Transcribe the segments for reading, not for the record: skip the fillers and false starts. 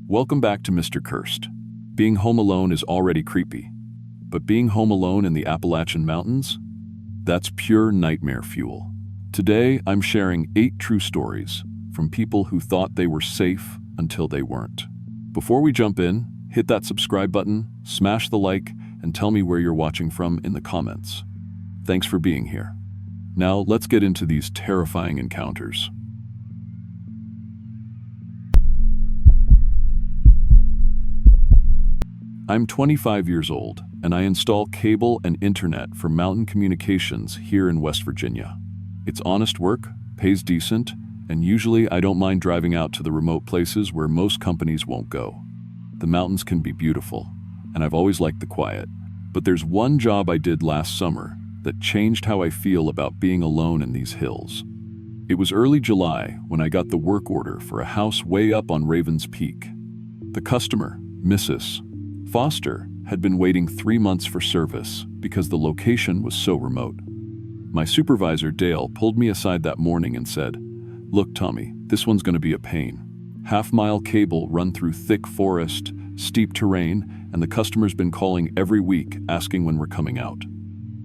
Welcome back to Mr. Cursed. Being home alone is already creepy, but being home alone in the Appalachian Mountains? That's pure nightmare fuel. Today, I'm sharing 8 true stories from people who thought they were safe until they weren't. Before we jump in, hit that subscribe button, smash the like, and tell me where you're watching from in the comments. Thanks for being here. Now, let's get into these terrifying encounters. I'm 25 years old, and I install cable and internet for mountain communications here in West Virginia. It's honest work, pays decent, and usually I don't mind driving out to the remote places where most companies won't go. The mountains can be beautiful, and I've always liked the quiet. But there's one job I did last summer that changed how I feel about being alone in these hills. It was early July when I got the work order for a house way up on Raven's Peak. The customer, Mrs. Foster, had been waiting 3 months for service because the location was so remote. My supervisor, Dale, pulled me aside that morning and said, "Look, Tommy, this one's going to be a pain. Half-mile cable run through thick forest, steep terrain, and the customer's been calling every week asking when we're coming out."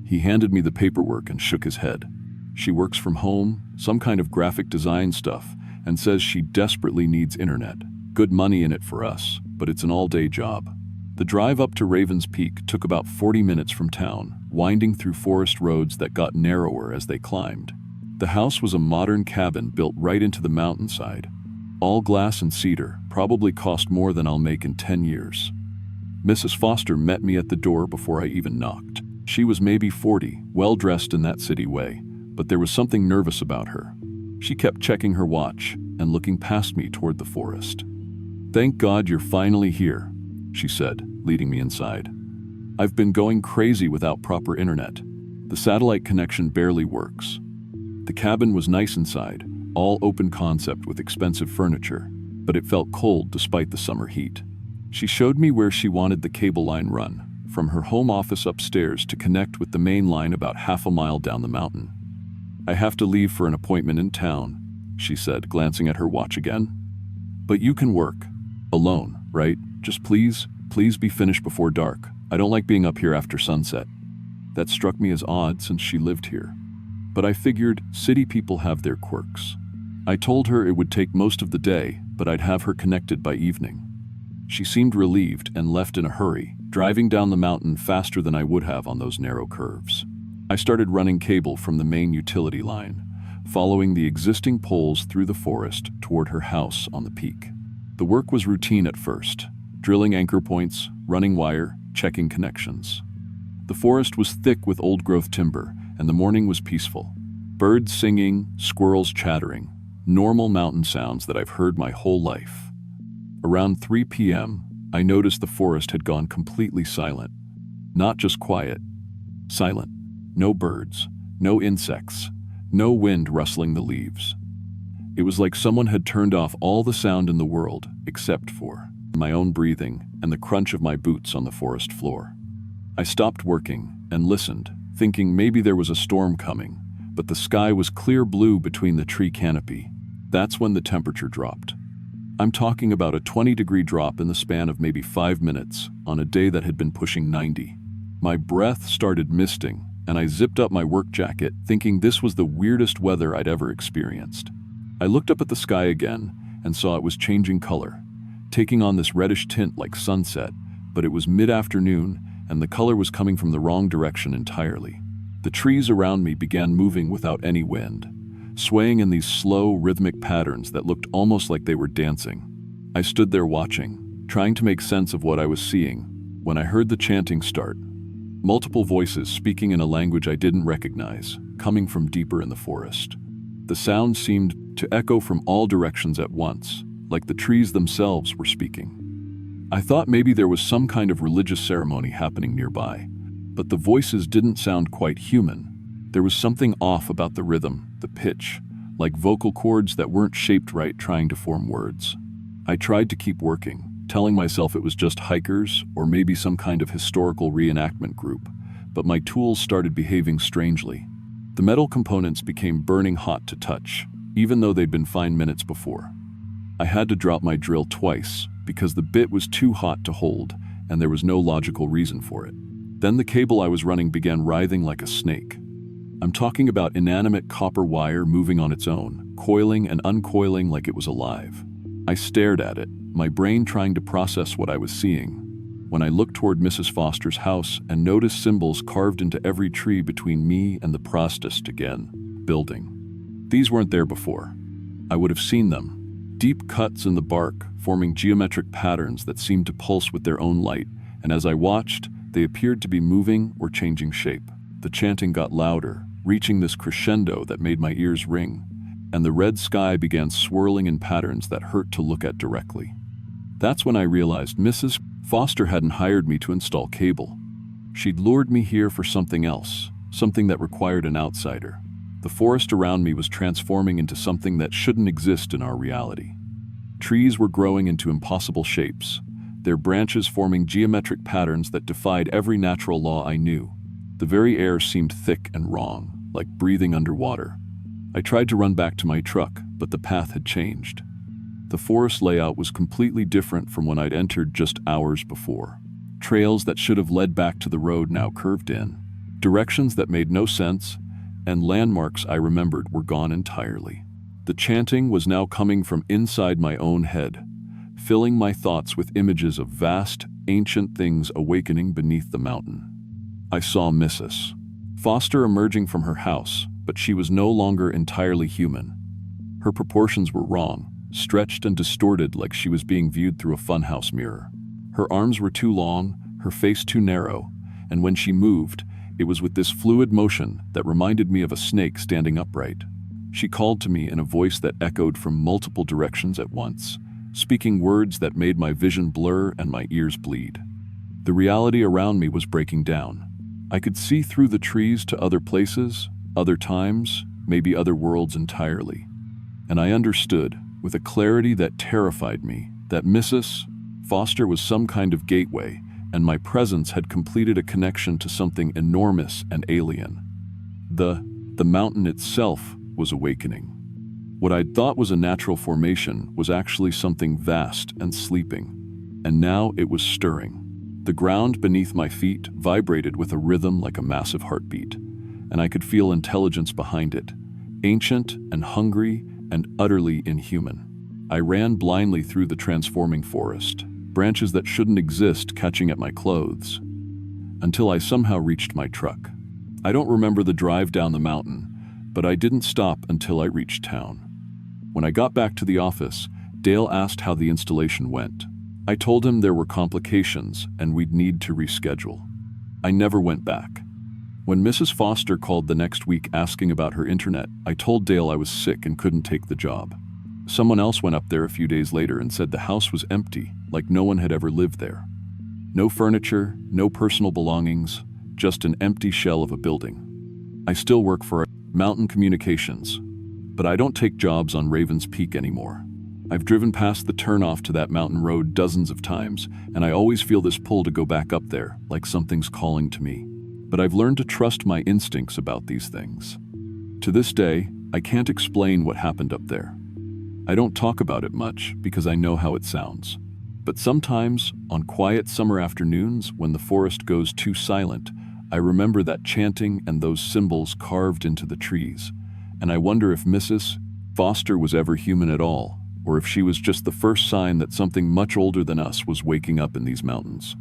He handed me the paperwork and shook his head. "She works from home, some kind of graphic design stuff, and says she desperately needs internet. Good money in it for us, but it's an all-day job." The drive up to Raven's Peak took about 40 minutes from town, winding through forest roads that got narrower as they climbed. The house was a modern cabin built right into the mountainside. All glass and cedar, probably cost more than I'll make in 10 years. Mrs. Foster met me at the door before I even knocked. She was maybe 40, well-dressed in that city way, but there was something nervous about her. She kept checking her watch and looking past me toward the forest. "Thank God you're finally here," she said, leading me inside. "I've been going crazy without proper internet. The satellite connection barely works." The cabin was nice inside, all open concept with expensive furniture, but it felt cold despite the summer heat. She showed me where she wanted the cable line run, from her home office upstairs to connect with the main line about half a mile down the mountain. "I have to leave for an appointment in town," she said, glancing at her watch again. "But you can work. Alone, right? Just please be finished before dark. I don't like being up here after sunset." That struck me as odd since she lived here. But I figured city people have their quirks. I told her it would take most of the day, but I'd have her connected by evening. She seemed relieved and left in a hurry, driving down the mountain faster than I would have on those narrow curves. I started running cable from the main utility line, following the existing poles through the forest toward her house on the peak. The work was routine at first, drilling anchor points, running wire, checking connections. The forest was thick with old-growth timber, and the morning was peaceful. Birds singing, squirrels chattering, normal mountain sounds that I've heard my whole life. Around 3 p.m., I noticed the forest had gone completely silent. Not just quiet, silent. No birds, no insects, no wind rustling the leaves. It was like someone had turned off all the sound in the world except for my own breathing and the crunch of my boots on the forest floor. I stopped working and listened, thinking maybe there was a storm coming, but the sky was clear blue between the tree canopy. That's when the temperature dropped. I'm talking about a 20-degree drop in the span of maybe 5 minutes on a day that had been pushing 90. My breath started misting, and I zipped up my work jacket, thinking this was the weirdest weather I'd ever experienced. I looked up at the sky again and saw it was changing color, taking on this reddish tint like sunset, but it was mid-afternoon and the color was coming from the wrong direction entirely. The trees around me began moving without any wind, swaying in these slow, rhythmic patterns that looked almost like they were dancing. I stood there watching, trying to make sense of what I was seeing, when I heard the chanting start. Multiple voices speaking in a language I didn't recognize, coming from deeper in the forest. The sound seemed to echo from all directions at once, like the trees themselves were speaking. I thought maybe there was some kind of religious ceremony happening nearby, but the voices didn't sound quite human. There was something off about the rhythm, the pitch, like vocal cords that weren't shaped right trying to form words. I tried to keep working, telling myself it was just hikers or maybe some kind of historical reenactment group, but my tools started behaving strangely. The metal components became burning hot to touch, even though they'd been fine minutes before. I had to drop my drill twice because the bit was too hot to hold, and there was no logical reason for it. Then the cable I was running began writhing like a snake. I'm talking about inanimate copper wire moving on its own, coiling and uncoiling like it was alive. I stared at it, my brain trying to process what I was seeing, when I looked toward Mrs. Foster's house and noticed symbols carved into every tree between me and the building. These weren't there before. I would have seen them. Deep cuts in the bark, forming geometric patterns that seemed to pulse with their own light, and as I watched, they appeared to be moving or changing shape. The chanting got louder, reaching this crescendo that made my ears ring, and the red sky began swirling in patterns that hurt to look at directly. That's when I realized Mrs. Foster hadn't hired me to install cable. She'd lured me here for something else, something that required an outsider. The forest around me was transforming into something that shouldn't exist in our reality. Trees were growing into impossible shapes, their branches forming geometric patterns that defied every natural law I knew. The very air seemed thick and wrong, like breathing underwater. I tried to run back to my truck, but the path had changed. The forest layout was completely different from when I'd entered just hours before. Trails that should have led back to the road now curved in, directions that made no sense, and landmarks I remembered were gone entirely. The chanting was now coming from inside my own head, filling my thoughts with images of vast, ancient things awakening beneath the mountain. I saw Mrs. Foster emerging from her house, but she was no longer entirely human. Her proportions were wrong, stretched and distorted like she was being viewed through a funhouse mirror. Her arms were too long, her face too narrow, and when she moved, it was with this fluid motion that reminded me of a snake standing upright. She called to me in a voice that echoed from multiple directions at once, speaking words that made my vision blur and my ears bleed. The reality around me was breaking down. I could see through the trees to other places, other times, maybe other worlds entirely. And I understood, with a clarity that terrified me, that Mrs. Foster was some kind of gateway, and my presence had completed a connection to something enormous and alien. The mountain itself was awakening. What I'd thought was a natural formation was actually something vast and sleeping, and now it was stirring. The ground beneath my feet vibrated with a rhythm like a massive heartbeat, and I could feel intelligence behind it, ancient and hungry and utterly inhuman. I ran blindly through the transforming forest, branches that shouldn't exist catching at my clothes, until I somehow reached my truck. I don't remember the drive down the mountain, but I didn't stop until I reached town. When I got back to the office, Dale asked how the installation went. I told him there were complications and we'd need to reschedule. I never went back. When Mrs. Foster called the next week asking about her internet, I told Dale I was sick and couldn't take the job. Someone else went up there a few days later and said the house was empty, like no one had ever lived there. No furniture, no personal belongings, just an empty shell of a building. I still work for Mountain Communications, but I don't take jobs on Ravens Peak anymore. I've driven past the turnoff to that mountain road dozens of times, and I always feel this pull to go back up there, like something's calling to me. But I've learned to trust my instincts about these things. To this day, I can't explain what happened up there. I don't talk about it much because I know how it sounds. But sometimes, on quiet summer afternoons when the forest goes too silent, I remember that chanting and those symbols carved into the trees, and I wonder if Mrs. Foster was ever human at all, or if she was just the first sign that something much older than us was waking up in these mountains.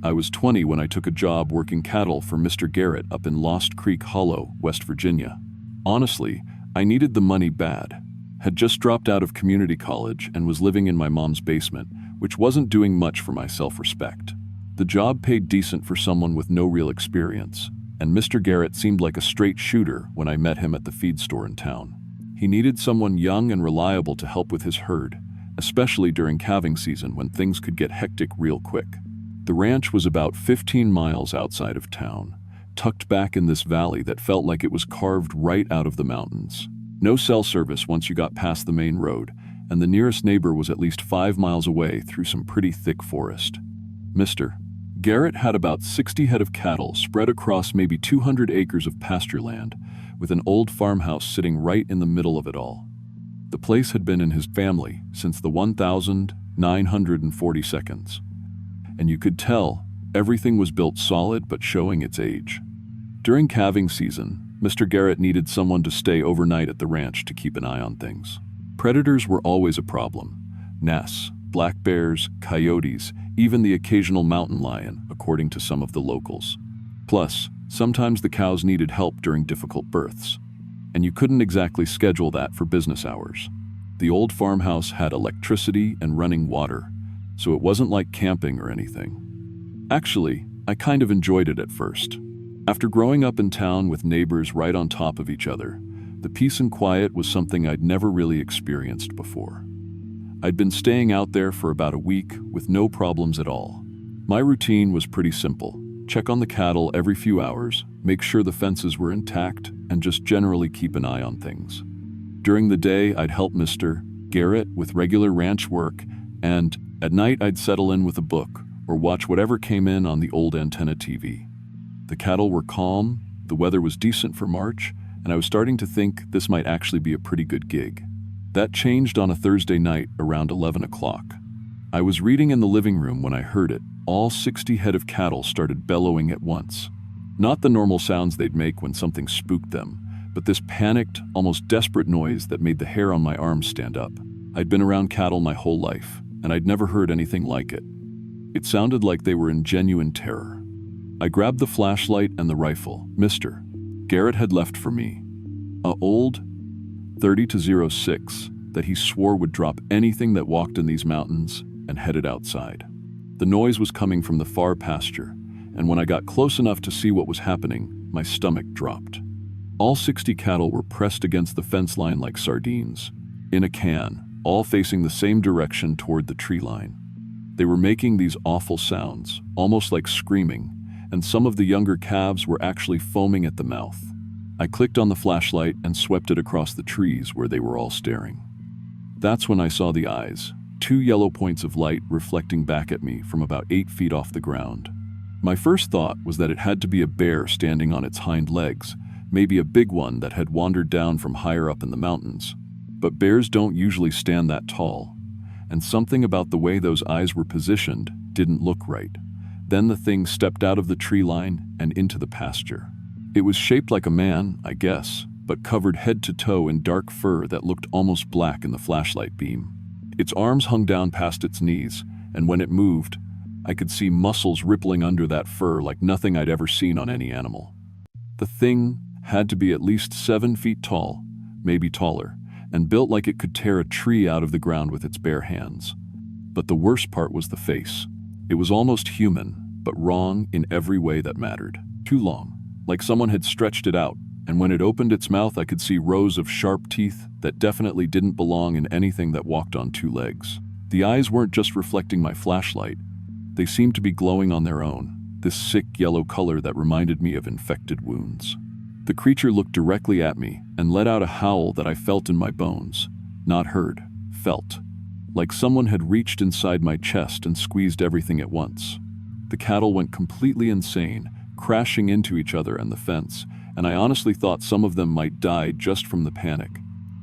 I was 20 when I took a job working cattle for Mr. Garrett up in Lost Creek Hollow, West Virginia. Honestly, I needed the money bad. Had just dropped out of community college and was living in my mom's basement, which wasn't doing much for my self-respect. The job paid decent for someone with no real experience, and Mr. Garrett seemed like a straight shooter when I met him at the feed store in town. He needed someone young and reliable to help with his herd, especially during calving season when things could get hectic real quick. The ranch was about 15 miles outside of town, tucked back in this valley that felt like it was carved right out of the mountains. No cell service once you got past the main road, and the nearest neighbor was at least 5 miles away through some pretty thick forest. Mr. Garrett had about 60 head of cattle spread across maybe 200 acres of pasture land, with an old farmhouse sitting right in the middle of it all. The place had been in his family since the 1942, and you could tell everything was built solid but showing its age. During calving season, Mr. Garrett needed someone to stay overnight at the ranch to keep an eye on things. Predators were always a problem. Ness, black bears, coyotes, even the occasional mountain lion, according to some of the locals. Plus, sometimes the cows needed help during difficult births, and you couldn't exactly schedule that for business hours. The old farmhouse had electricity and running water, so it wasn't like camping or anything. Actually, I kind of enjoyed it at first. After growing up in town with neighbors right on top of each other, the peace and quiet was something I'd never really experienced before. I'd been staying out there for about a week with no problems at all. My routine was pretty simple. Check on the cattle every few hours, make sure the fences were intact, and just generally keep an eye on things. During the day, I'd help Mr. Garrett with regular ranch work, and at night I'd settle in with a book or watch whatever came in on the old antenna TV. The cattle were calm, the weather was decent for March, and I was starting to think this might actually be a pretty good gig. That changed on a Thursday night around 11 o'clock. I was reading in the living room when I heard it. All 60 head of cattle started bellowing at once. Not the normal sounds they'd make when something spooked them, but this panicked, almost desperate noise that made the hair on my arms stand up. I'd been around cattle my whole life, and I'd never heard anything like it. It sounded like they were in genuine terror. I grabbed the flashlight and the rifle Mr. Garrett had left for me. A old 30-06 that he swore would drop anything that walked in these mountains, and headed outside. The noise was coming from the far pasture, and when I got close enough to see what was happening, my stomach dropped. All 60 cattle were pressed against the fence line like sardines, in a can, all facing the same direction toward the tree line. They were making these awful sounds, almost like screaming, and some of the younger calves were actually foaming at the mouth. I clicked on the flashlight and swept it across the trees where they were all staring. That's when I saw the eyes, 2 yellow points of light reflecting back at me from about 8 feet off the ground. My first thought was that it had to be a bear standing on its hind legs, maybe a big one that had wandered down from higher up in the mountains. But bears don't usually stand that tall, and something about the way those eyes were positioned didn't look right. Then the thing stepped out of the tree line and into the pasture. It was shaped like a man, I guess, but covered head to toe in dark fur that looked almost black in the flashlight beam. Its arms hung down past its knees, and when it moved, I could see muscles rippling under that fur like nothing I'd ever seen on any animal. The thing had to be at least 7 feet tall, maybe taller, and built like it could tear a tree out of the ground with its bare hands. But the worst part was the face. It was almost human, but wrong in every way that mattered. Too long, like someone had stretched it out, and when it opened its mouth I could see rows of sharp teeth that definitely didn't belong in anything that walked on 2 legs. The eyes weren't just reflecting my flashlight. They seemed to be glowing on their own, this sick yellow color that reminded me of infected wounds. The creature looked directly at me and let out a howl that I felt in my bones. Not heard, felt. Like someone had reached inside my chest and squeezed everything at once. The cattle went completely insane, crashing into each other and the fence, and I honestly thought some of them might die just from the panic.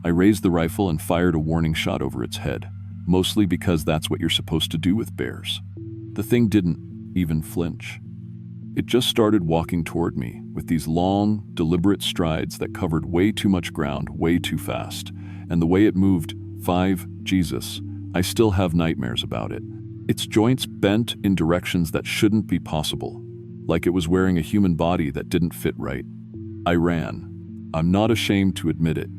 I raised the rifle and fired a warning shot over its head, mostly because that's what you're supposed to do with bears. The thing didn't even flinch. It just started walking toward me with these long, deliberate strides that covered way too much ground way too fast, and the way it moved, Jesus, I still have nightmares about it. Its joints bent in directions that shouldn't be possible, like it was wearing a human body that didn't fit right. I ran. I'm not ashamed to admit it.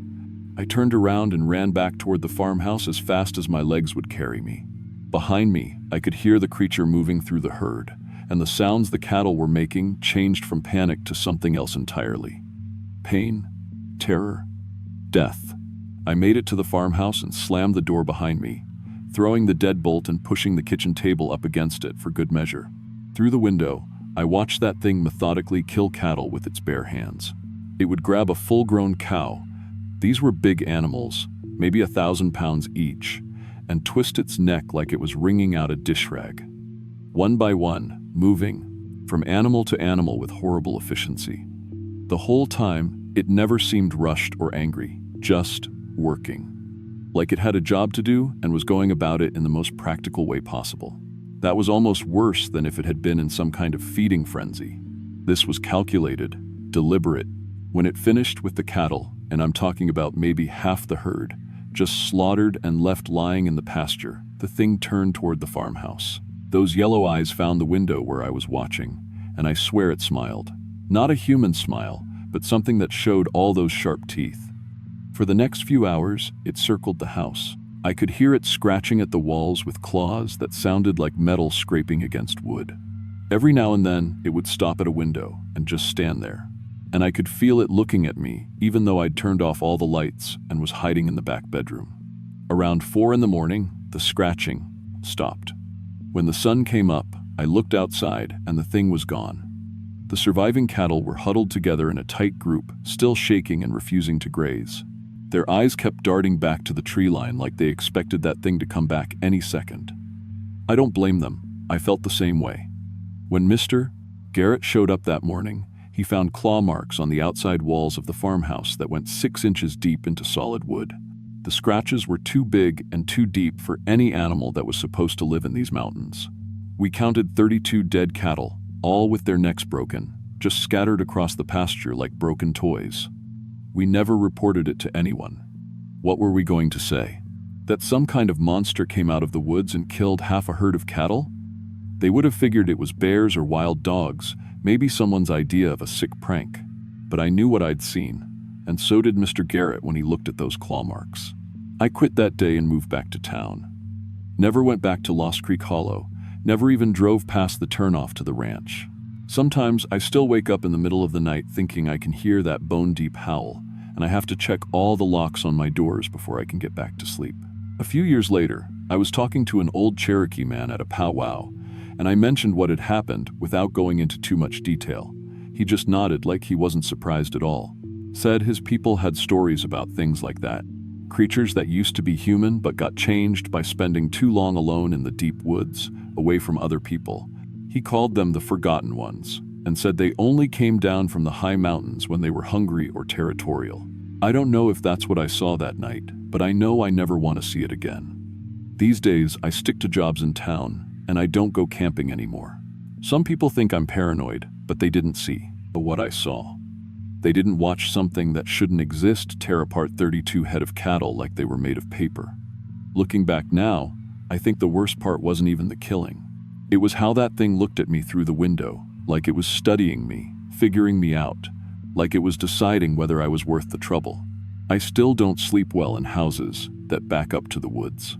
I turned around and ran back toward the farmhouse as fast as my legs would carry me. Behind me, I could hear the creature moving through the herd, and the sounds the cattle were making changed from panic to something else entirely. Pain, terror, death. I made it to the farmhouse and slammed the door behind me, throwing the deadbolt and pushing the kitchen table up against it for good measure. Through the window, I watched that thing methodically kill cattle with its bare hands. It would grab a full-grown cow. These were big animals, maybe 1,000 pounds each, and twist its neck like it was wringing out a dish rag. One by one, moving, from animal to animal with horrible efficiency. The whole time, It never seemed rushed or angry, just working. Like it had a job to do and was going about it in the most practical way possible. That was almost worse than if it had been in some kind of feeding frenzy. This was calculated, deliberate. When it finished with the cattle, and I'm talking about maybe half the herd, just slaughtered and left lying in the pasture, the thing turned toward the farmhouse. Those yellow eyes found the window where I was watching, and I swear it smiled. Not a human smile, but something that showed all those sharp teeth. For the next few hours, it circled the house. I could hear it scratching at the walls with claws that sounded like metal scraping against wood. Every now and then, it would stop at a window and just stand there. And I could feel it looking at me, even though I'd turned off all the lights and was hiding in the back bedroom. Around 4 in the morning, the scratching stopped. When the sun came up, I looked outside and the thing was gone. The surviving cattle were huddled together in a tight group, still shaking and refusing to graze. Their eyes kept darting back to the tree line like they expected that thing to come back any second. I don't blame them. I felt the same way. When Mr. Garrett showed up that morning, he found claw marks on the outside walls of the farmhouse that went 6 inches deep into solid wood. The scratches were too big and too deep for any animal that was supposed to live in these mountains. We counted 32 dead cattle, all with their necks broken, just scattered across the pasture like broken toys. We never reported it to anyone. What were we going to say? That some kind of monster came out of the woods and killed half a herd of cattle? They would have figured it was bears or wild dogs, maybe someone's idea of a sick prank. But I knew what I'd seen, and so did Mr. Garrett when he looked at those claw marks. I quit that day and moved back to town. Never went back to Lost Creek Hollow, never even drove past the turnoff to the ranch. Sometimes I still wake up in the middle of the night thinking I can hear that bone-deep howl, and I have to check all the locks on my doors before I can get back to sleep. A few years later, I was talking to an old Cherokee man at a powwow, and I mentioned what had happened without going into too much detail. He just nodded like he wasn't surprised at all. Said his people had stories about things like that. Creatures that used to be human but got changed by spending too long alone in the deep woods, away from other people. He called them the Forgotten Ones, and said they only came down from the high mountains when they were hungry or territorial. I don't know if that's what I saw that night, but I know I never want to see it again. These days, I stick to jobs in town, and I don't go camping anymore. Some people think I'm paranoid, but they didn't see what I saw. They didn't watch something that shouldn't exist tear apart 32 head of cattle like they were made of paper. Looking back now, I think the worst part wasn't even the killing. It was how that thing looked at me through the window, like it was studying me, figuring me out, like it was deciding whether I was worth the trouble. I still don't sleep well in houses that back up to the woods.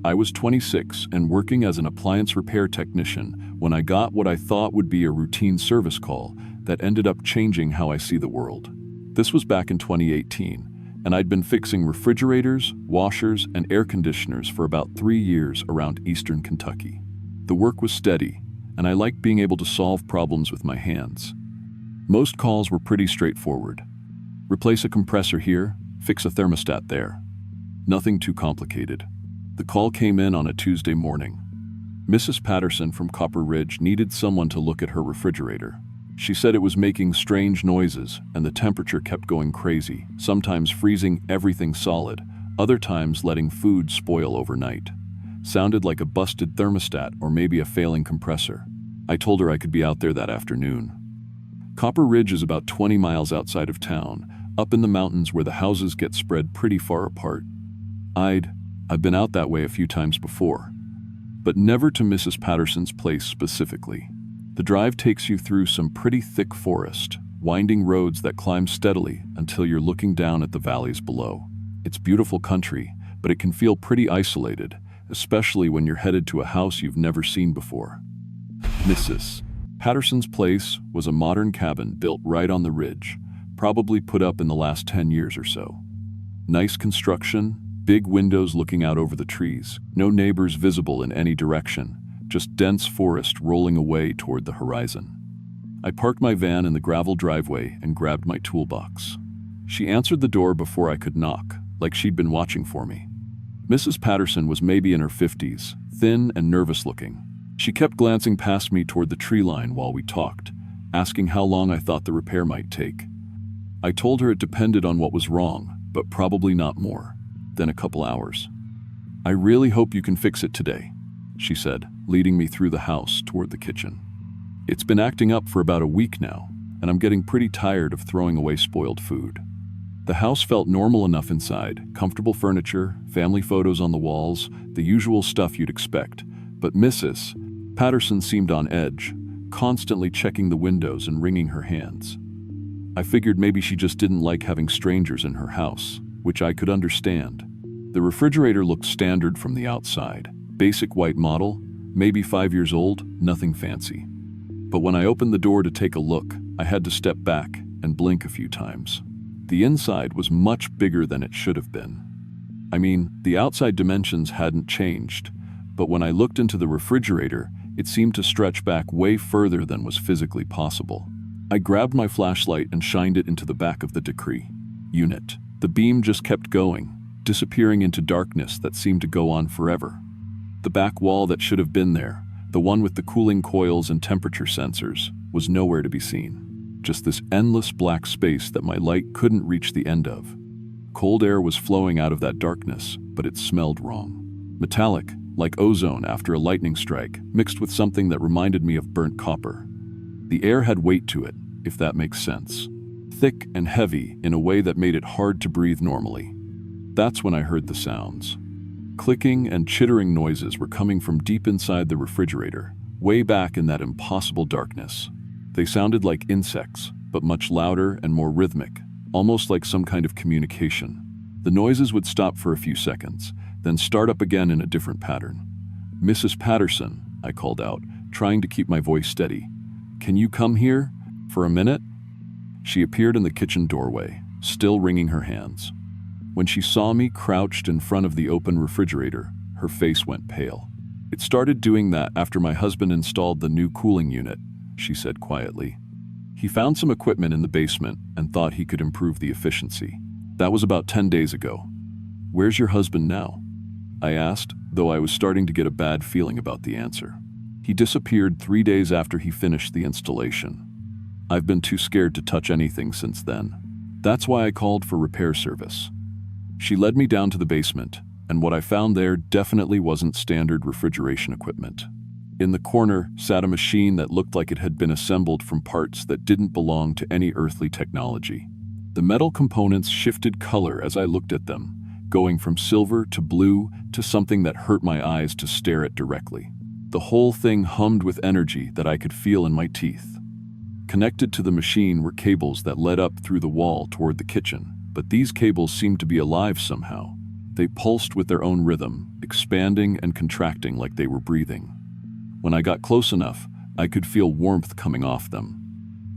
I was 26 and working as an appliance repair technician when I got what I thought would be a routine service call that ended up changing how I see the world. This was back in 2018, and I'd been fixing refrigerators, washers, and air conditioners for about 3 years around eastern Kentucky. The work was steady, and I liked being able to solve problems with my hands. Most calls were pretty straightforward. Replace a compressor here, fix a thermostat there. Nothing too complicated. The call came in on a Tuesday morning. Mrs. Patterson from Copper Ridge needed someone to look at her refrigerator. She said it was making strange noises and the temperature kept going crazy, sometimes freezing everything solid, other times letting food spoil overnight. Sounded like a busted thermostat or maybe a failing compressor. I told her I could be out there that afternoon. Copper Ridge is about 20 miles outside of town, up in the mountains where the houses get spread pretty far apart. I've been out that way a few times before, but never to Mrs. Patterson's place specifically. The drive takes you through some pretty thick forest, winding roads that climb steadily until you're looking down at the valleys below. It's beautiful country, but it can feel pretty isolated, especially when you're headed to a house you've never seen before. Mrs. Patterson's place was a modern cabin built right on the ridge, probably put up in the last 10 years or so. Nice construction, big windows looking out over the trees, no neighbors visible in any direction, just dense forest rolling away toward the horizon. I parked my van in the gravel driveway and grabbed my toolbox. She answered the door before I could knock, like she'd been watching for me. Mrs. Patterson was maybe in her 50s, thin and nervous looking. She kept glancing past me toward the tree line while we talked, asking how long I thought the repair might take. I told her it depended on what was wrong, but probably not more than a couple hours. "I really hope you can fix it today," she said, leading me through the house toward the kitchen. "It's been acting up for about a week now, and I'm getting pretty tired of throwing away spoiled food." The house felt normal enough inside, comfortable furniture, family photos on the walls, the usual stuff you'd expect, but Mrs. Patterson seemed on edge, constantly checking the windows and wringing her hands. I figured maybe she just didn't like having strangers in her house, which I could understand. The refrigerator looked standard from the outside. Basic white model, maybe 5 years old, nothing fancy. But when I opened the door to take a look, I had to step back and blink a few times. The inside was much bigger than it should have been. I mean, the outside dimensions hadn't changed, but when I looked into the refrigerator, it seemed to stretch back way further than was physically possible. I grabbed my flashlight and shined it into the back of the decree unit. The beam just kept going, disappearing into darkness that seemed to go on forever. The back wall that should have been there, the one with the cooling coils and temperature sensors, was nowhere to be seen. Just this endless black space that my light couldn't reach the end of. Cold air was flowing out of that darkness, but it smelled wrong. Metallic, like ozone after a lightning strike, mixed with something that reminded me of burnt copper. The air had weight to it, if that makes sense. Thick and heavy in a way that made it hard to breathe normally. That's when I heard the sounds. Clicking and chittering noises were coming from deep inside the refrigerator, way back in that impossible darkness. They sounded like insects, but much louder and more rhythmic, almost like some kind of communication. The noises would stop for a few seconds, then start up again in a different pattern. "Mrs. Patterson," I called out, trying to keep my voice steady. "Can you come here for a minute?" She appeared in the kitchen doorway, still wringing her hands. When she saw me crouched in front of the open refrigerator, her face went pale. "It started doing that after my husband installed the new cooling unit," she said quietly. "He found some equipment in the basement and thought he could improve the efficiency. That was about 10 days ago." "Where's your husband now?" I asked, though I was starting to get a bad feeling about the answer. "He disappeared 3 days after he finished the installation. I've been too scared to touch anything since then. That's why I called for repair service." She led me down to the basement, and what I found there definitely wasn't standard refrigeration equipment. In the corner sat a machine that looked like it had been assembled from parts that didn't belong to any earthly technology. The metal components shifted color as I looked at them, going from silver to blue to something that hurt my eyes to stare at directly. The whole thing hummed with energy that I could feel in my teeth. Connected to the machine were cables that led up through the wall toward the kitchen, but these cables seemed to be alive somehow. They pulsed with their own rhythm, expanding and contracting like they were breathing. When I got close enough, I could feel warmth coming off them.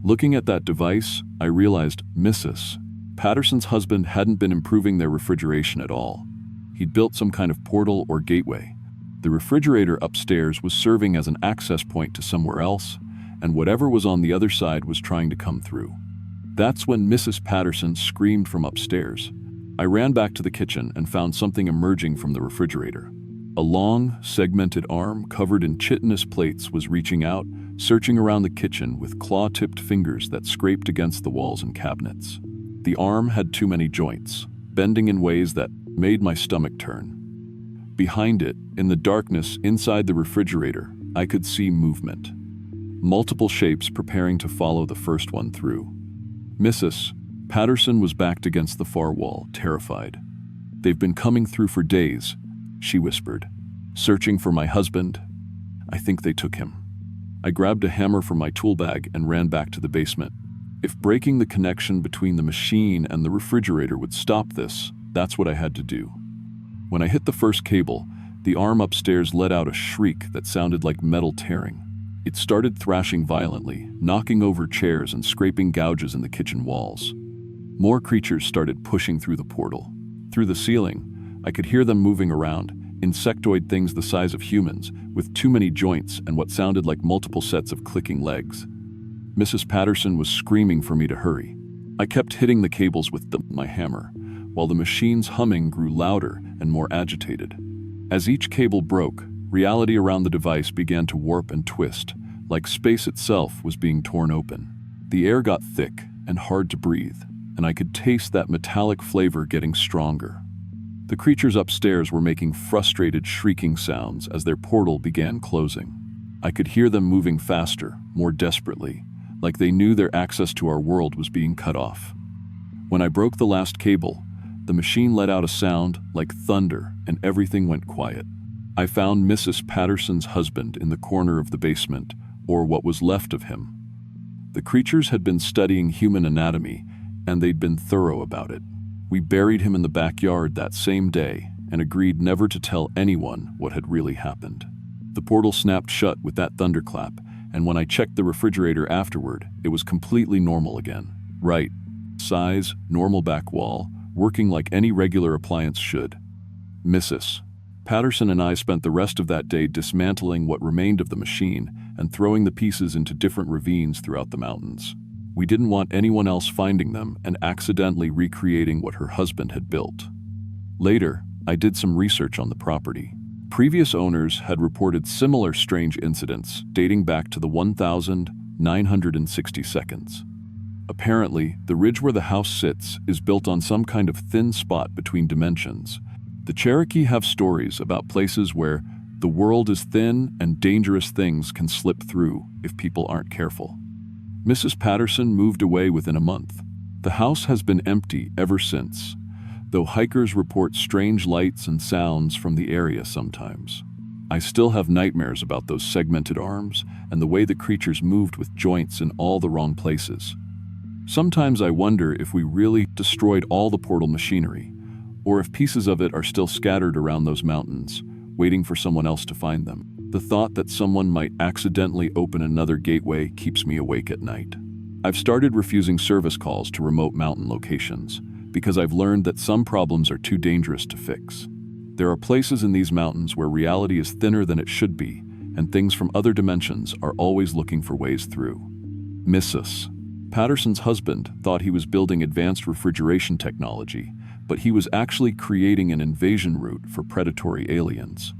Looking at that device, I realized Mrs. Patterson's husband hadn't been improving their refrigeration at all. He'd built some kind of portal or gateway. The refrigerator upstairs was serving as an access point to somewhere else, and whatever was on the other side was trying to come through. That's when Mrs. Patterson screamed from upstairs. I ran back to the kitchen and found something emerging from the refrigerator. A long, segmented arm covered in chitinous plates was reaching out, searching around the kitchen with claw-tipped fingers that scraped against the walls and cabinets. The arm had too many joints, bending in ways that made my stomach turn. Behind it, in the darkness inside the refrigerator, I could see movement. Multiple shapes preparing to follow the first one through. Mrs. Patterson was backed against the far wall, terrified. "They've been coming through for days," she whispered. "Searching for my husband. I think they took him." I grabbed a hammer from my tool bag and ran back to the basement. If breaking the connection between the machine and the refrigerator would stop this, that's what I had to do. When I hit the first cable, the arm upstairs let out a shriek that sounded like metal tearing. It started thrashing violently, knocking over chairs and scraping gouges in the kitchen walls. More creatures started pushing through the portal. Through the ceiling, I could hear them moving around, insectoid things the size of humans, with too many joints and what sounded like multiple sets of clicking legs. Mrs. Patterson was screaming for me to hurry. I kept hitting the cables with my hammer, while the machine's humming grew louder and more agitated. As each cable broke, Reality around the device began to warp and twist, like space itself was being torn open. The air got thick and hard to breathe, and I could taste that metallic flavor getting stronger. The creatures upstairs were making frustrated, shrieking sounds as their portal began closing. I could hear them moving faster, more desperately, like they knew their access to our world was being cut off. When I broke the last cable, the machine let out a sound like thunder and everything went quiet. I found Mrs. Patterson's husband in the corner of the basement, or what was left of him. The creatures had been studying human anatomy, and they'd been thorough about it. We buried him in the backyard that same day and agreed never to tell anyone what had really happened. The portal snapped shut with that thunderclap, and when I checked the refrigerator afterward, it was completely normal again. Right size, normal back wall, working like any regular appliance should. Mrs. Patterson and I spent the rest of that day dismantling what remained of the machine and throwing the pieces into different ravines throughout the mountains. We didn't want anyone else finding them and accidentally recreating what her husband had built. Later, I did some research on the property. Previous owners had reported similar strange incidents dating back to the 1960 seconds. Apparently, the ridge where the house sits is built on some kind of thin spot between dimensions. The Cherokee have stories about places where the world is thin and dangerous things can slip through if people aren't careful. Mrs. Patterson moved away within a month. The house has been empty ever since, though hikers report strange lights and sounds from the area sometimes. I still have nightmares about those segmented arms and the way the creatures moved with joints in all the wrong places. Sometimes I wonder if we really destroyed all the portal machinery, or if pieces of it are still scattered around those mountains, waiting for someone else to find them. The thought that someone might accidentally open another gateway keeps me awake at night. I've started refusing service calls to remote mountain locations because I've learned that some problems are too dangerous to fix. There are places in these mountains where reality is thinner than it should be, and things from other dimensions are always looking for ways through. Mrs. Patterson's husband thought he was building advanced refrigeration technology, but he was actually creating an invasion route for predatory aliens.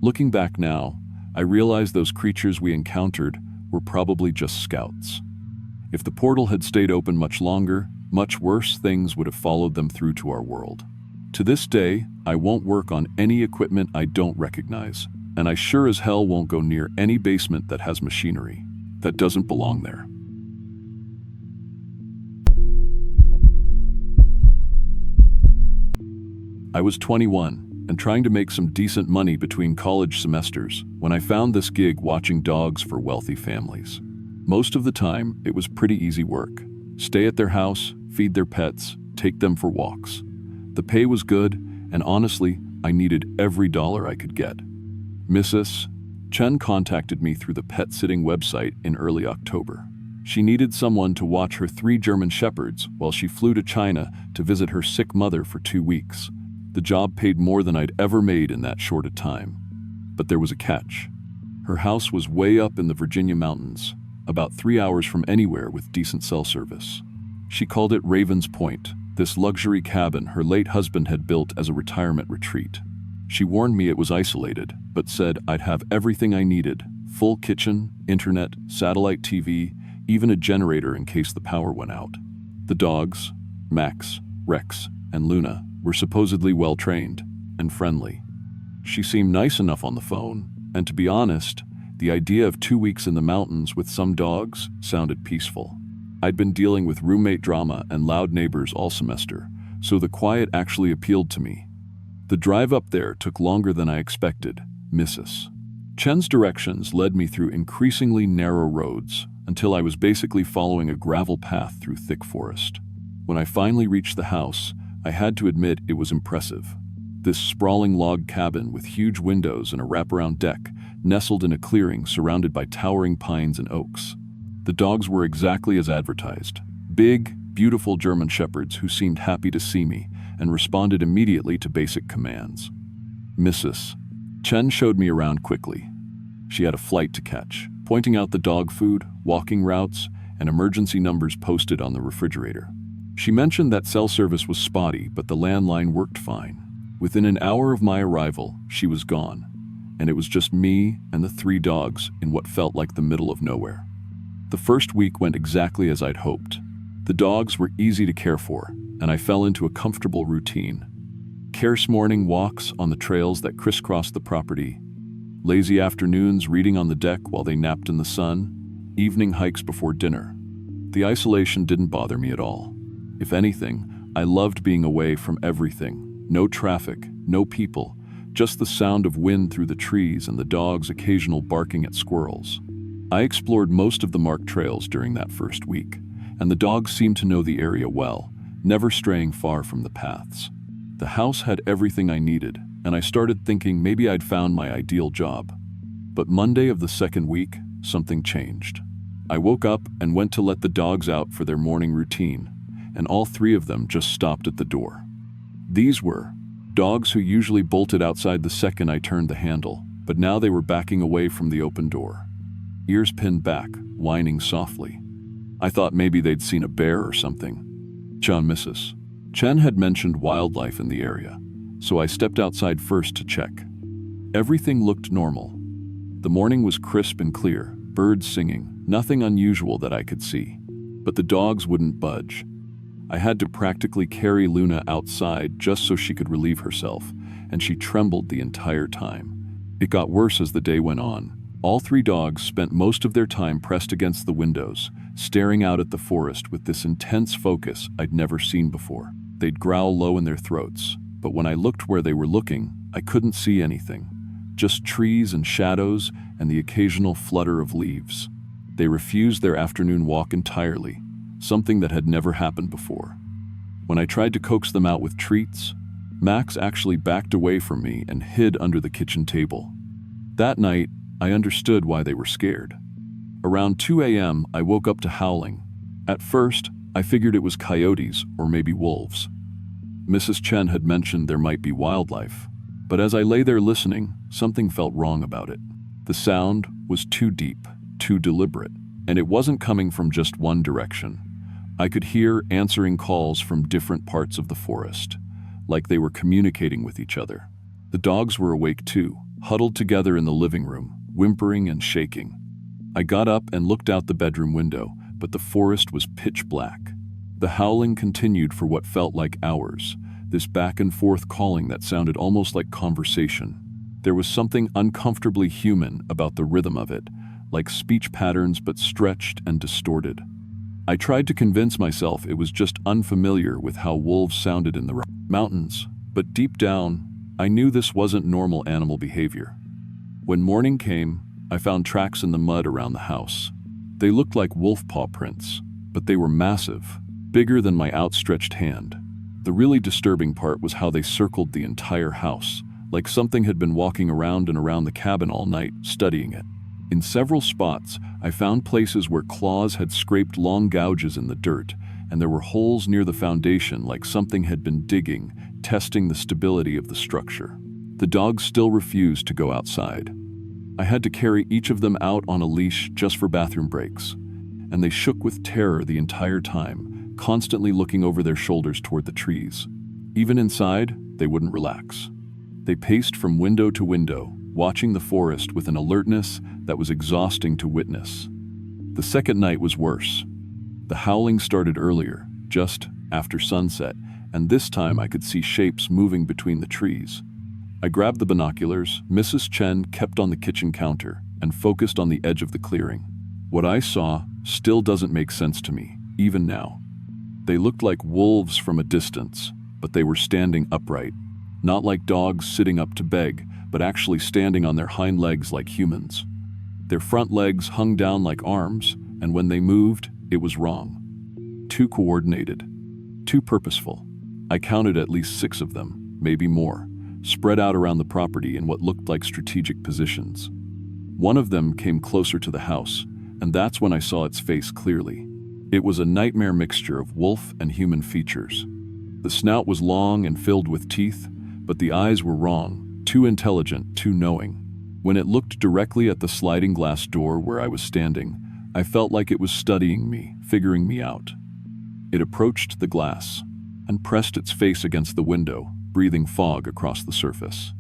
Looking back now, I realize those creatures we encountered were probably just scouts. If the portal had stayed open much longer, much worse things would have followed them through to our world. To this day, I won't work on any equipment I don't recognize, and I sure as hell won't go near any basement that has machinery that doesn't belong there. I was 21 and trying to make some decent money between college semesters when I found this gig watching dogs for wealthy families. Most of the time, it was pretty easy work. Stay at their house, feed their pets, take them for walks. The pay was good, and honestly, I needed every dollar I could get. Mrs. Chen contacted me through the pet sitting website in early October. She needed someone to watch her 3 German shepherds while she flew to China to visit her sick mother for 2 weeks. The job paid more than I'd ever made in that short a time. But there was a catch. Her house was way up in the Virginia mountains, about 3 hours from anywhere with decent cell service. She called it Raven's Point, this luxury cabin her late husband had built as a retirement retreat. She warned me it was isolated, but said I'd have everything I needed: full kitchen, internet, satellite TV, even a generator in case the power went out. The dogs, Max, Rex, and Luna, were supposedly well-trained and friendly. She seemed nice enough on the phone, and to be honest, the idea of 2 weeks in the mountains with some dogs sounded peaceful. I'd been dealing with roommate drama and loud neighbors all semester, so the quiet actually appealed to me. The drive up there took longer than I expected. Mrs. Chen's directions led me through increasingly narrow roads until I was basically following a gravel path through thick forest. When I finally reached the house, I had to admit it was impressive. This sprawling log cabin with huge windows and a wraparound deck nestled in a clearing surrounded by towering pines and oaks. The dogs were exactly as advertised. Big, beautiful German shepherds who seemed happy to see me and responded immediately to basic commands. Mrs. Chen showed me around quickly. She had a flight to catch, pointing out the dog food, walking routes, and emergency numbers posted on the refrigerator. She mentioned that cell service was spotty, but the landline worked fine. Within an hour of my arrival, she was gone, and it was just me and the 3 dogs in what felt like the middle of nowhere. The first week went exactly as I'd hoped. The dogs were easy to care for, and I fell into a comfortable routine. Scarce morning walks on the trails that crisscrossed the property, lazy afternoons reading on the deck while they napped in the sun, evening hikes before dinner. The isolation didn't bother me at all. If anything, I loved being away from everything. No traffic, no people, just the sound of wind through the trees and the dogs' occasional barking at squirrels. I explored most of the marked trails during that first week, and the dogs seemed to know the area well, never straying far from the paths. The house had everything I needed, and I started thinking maybe I'd found my ideal job. But Monday of the second week, something changed. I woke up and went to let the dogs out for their morning routine, and all 3 of them just stopped at the door. These were dogs who usually bolted outside the second I turned the handle, but now they were backing away from the open door, ears pinned back, whining softly. I thought maybe they'd seen a bear or something. Mrs. Chen had mentioned wildlife in the area, so I stepped outside first to check. Everything looked normal. The morning was crisp and clear, birds singing, nothing unusual that I could see. But the dogs wouldn't budge. I had to practically carry Luna outside just so she could relieve herself, and she trembled the entire time. It got worse as the day went on. All 3 dogs spent most of their time pressed against the windows, staring out at the forest with this intense focus I'd never seen before. They'd growl low in their throats, but when I looked where they were looking, I couldn't see anything. Just trees and shadows and the occasional flutter of leaves. They refused their afternoon walk entirely, something that had never happened before. When I tried to coax them out with treats, Max actually backed away from me and hid under the kitchen table. That night, I understood why they were scared. Around 2 a.m., I woke up to howling. At first, I figured it was coyotes or maybe wolves. Mrs. Chen had mentioned there might be wildlife, but as I lay there listening, something felt wrong about it. The sound was too deep, too deliberate, and it wasn't coming from just one direction. I could hear answering calls from different parts of the forest, like they were communicating with each other. The dogs were awake too, huddled together in the living room, whimpering and shaking. I got up and looked out the bedroom window, but the forest was pitch black. The howling continued for what felt like hours, this back and forth calling that sounded almost like conversation. There was something uncomfortably human about the rhythm of it, like speech patterns but stretched and distorted. I tried to convince myself it was just unfamiliar with how wolves sounded in the mountains, but deep down, I knew this wasn't normal animal behavior. When morning came, I found tracks in the mud around the house. They looked like wolf paw prints, but they were massive, bigger than my outstretched hand. The really disturbing part was how they circled the entire house, like something had been walking around and around the cabin all night, studying it. In several spots, I found places where claws had scraped long gouges in the dirt, and there were holes near the foundation like something had been digging, testing the stability of the structure. The dogs still refused to go outside. I had to carry each of them out on a leash just for bathroom breaks, and they shook with terror the entire time, constantly looking over their shoulders toward the trees. Even inside, they wouldn't relax. They paced from window to window, watching the forest with an alertness that was exhausting to witness. The second night was worse. The howling started earlier, just after sunset, and this time I could see shapes moving between the trees. I grabbed the binoculars. Mrs. Chen kept on the kitchen counter and focused on the edge of the clearing. What I saw still doesn't make sense to me, even now. They looked like wolves from a distance, but they were standing upright. Not like dogs sitting up to beg, but actually standing on their hind legs like humans. Their front legs hung down like arms, and when they moved, it was wrong. Too coordinated, too purposeful. I counted at least 6 of them, maybe more, spread out around the property in what looked like strategic positions. One of them came closer to the house, and that's when I saw its face clearly. It was a nightmare mixture of wolf and human features. The snout was long and filled with teeth, but the eyes were wrong, too intelligent, too knowing. When it looked directly at the sliding glass door where I was standing, I felt like it was studying me, figuring me out. It approached the glass and pressed its face against the window, breathing fog across the surface.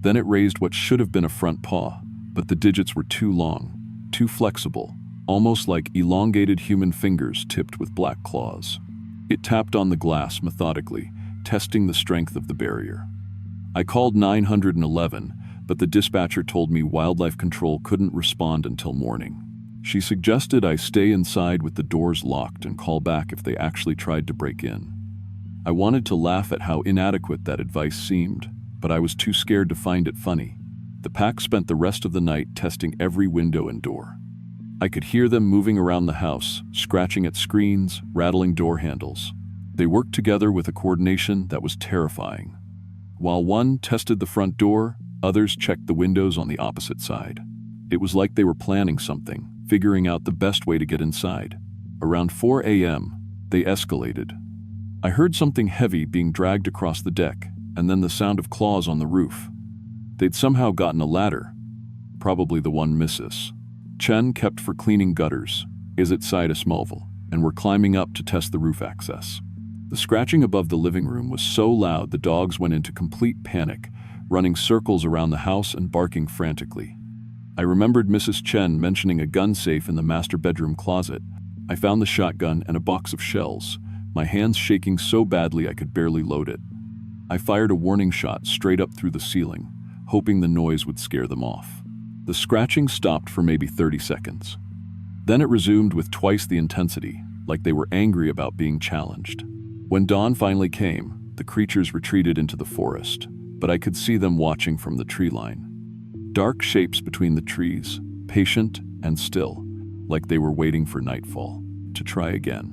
Then it raised what should have been a front paw, but the digits were too long, too flexible, almost like elongated human fingers tipped with black claws. It tapped on the glass methodically, testing the strength of the barrier. I called 911, but the dispatcher told me wildlife control couldn't respond until morning. She suggested I stay inside with the doors locked and call back if they actually tried to break in. I wanted to laugh at how inadequate that advice seemed, but I was too scared to find it funny. The pack spent the rest of the night testing every window and door. I could hear them moving around the house, scratching at screens, rattling door handles. They worked together with a coordination that was terrifying. While one tested the front door, others checked the windows on the opposite side. It was like they were planning something, figuring out the best way to get inside. Around 4 a.m., they escalated. I heard something heavy being dragged across the deck, and then the sound of claws on the roof. They'd somehow gotten a ladder, probably the one Mrs. Chen kept for cleaning gutters, is at side of Smallville, and were climbing up to test the roof access. The scratching above the living room was so loud the dogs went into complete panic, running circles around the house and barking frantically. I remembered Mrs. Chen mentioning a gun safe in the master bedroom closet. I found the shotgun and a box of shells, my hands shaking so badly I could barely load it. I fired a warning shot straight up through the ceiling, hoping the noise would scare them off. The scratching stopped for maybe 30 seconds. Then it resumed with twice the intensity, like they were angry about being challenged. When dawn finally came, the creatures retreated into the forest, but I could see them watching from the tree line. Dark shapes between the trees, patient and still, like they were waiting for nightfall to try again.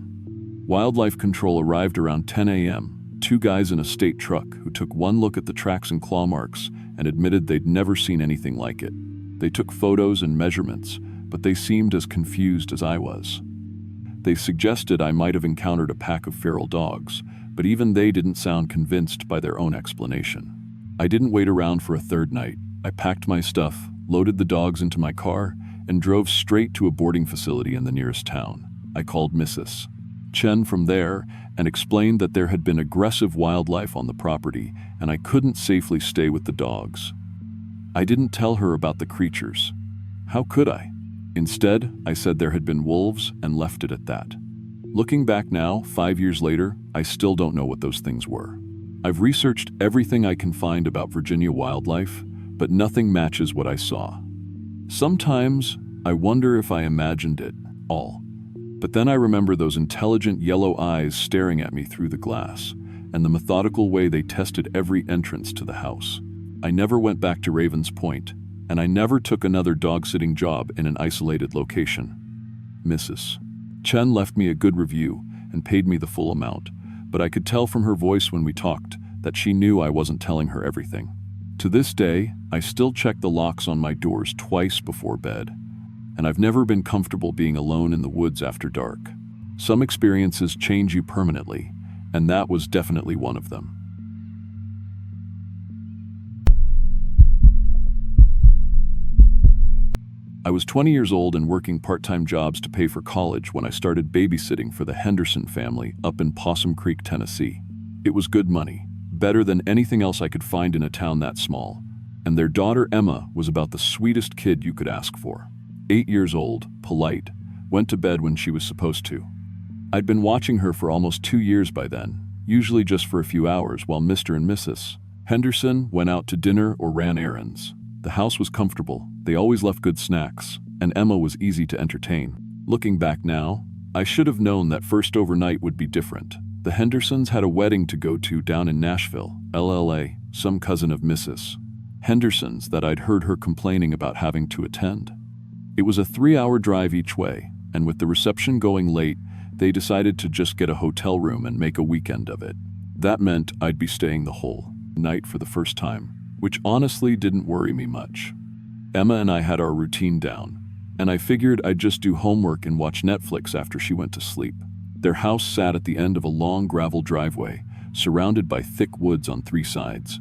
Wildlife control arrived around 10 a.m., two guys in a state truck who took one look at the tracks and claw marks and admitted they'd never seen anything like it. They took photos and measurements, but they seemed as confused as I was. They suggested I might have encountered a pack of feral dogs, but even they didn't sound convinced by their own explanation. I didn't wait around for a third night. I packed my stuff, loaded the dogs into my car, and drove straight to a boarding facility in the nearest town. I called Mrs. Chen from there and explained that there had been aggressive wildlife on the property and I couldn't safely stay with the dogs. I didn't tell her about the creatures. How could I? Instead, I said there had been wolves and left it at that. Looking back now, 5 years later, I still don't know what those things were. I've researched everything I can find about Virginia wildlife, but nothing matches what I saw. Sometimes, I wonder if I imagined it all. But then I remember those intelligent yellow eyes staring at me through the glass, and the methodical way they tested every entrance to the house. I never went back to Ravens Point, and I never took another dog-sitting job in an isolated location. Mrs. Chen left me a good review and paid me the full amount, but I could tell from her voice when we talked that she knew I wasn't telling her everything. To this day, I still check the locks on my doors twice before bed, and I've never been comfortable being alone in the woods after dark. Some experiences change you permanently, and that was definitely one of them. I was 20 years old and working part-time jobs to pay for college when I started babysitting for the Henderson family up in Possum Creek, Tennessee. It was good money, better than anything else I could find in a town that small, and their daughter Emma was about the sweetest kid you could ask for. 8 years old, polite, went to bed when she was supposed to. I'd been watching her for almost 2 years by then, usually just for a few hours while Mr. and Mrs. Henderson went out to dinner or ran errands. The house was comfortable, they always left good snacks, and Emma was easy to entertain. Looking back now, I should have known that first overnight would be different. The Hendersons had a wedding to go to down in Nashville, LLA, some cousin of Mrs. Henderson's that I'd heard her complaining about having to attend. It was a 3-hour drive each way, and with the reception going late, they decided to just get a hotel room and make a weekend of it. That meant I'd be staying the whole night for the first time, which honestly didn't worry me much. Emma and I had our routine down, and I figured I'd just do homework and watch Netflix after she went to sleep. Their house sat at the end of a long gravel driveway, surrounded by thick woods on 3 sides.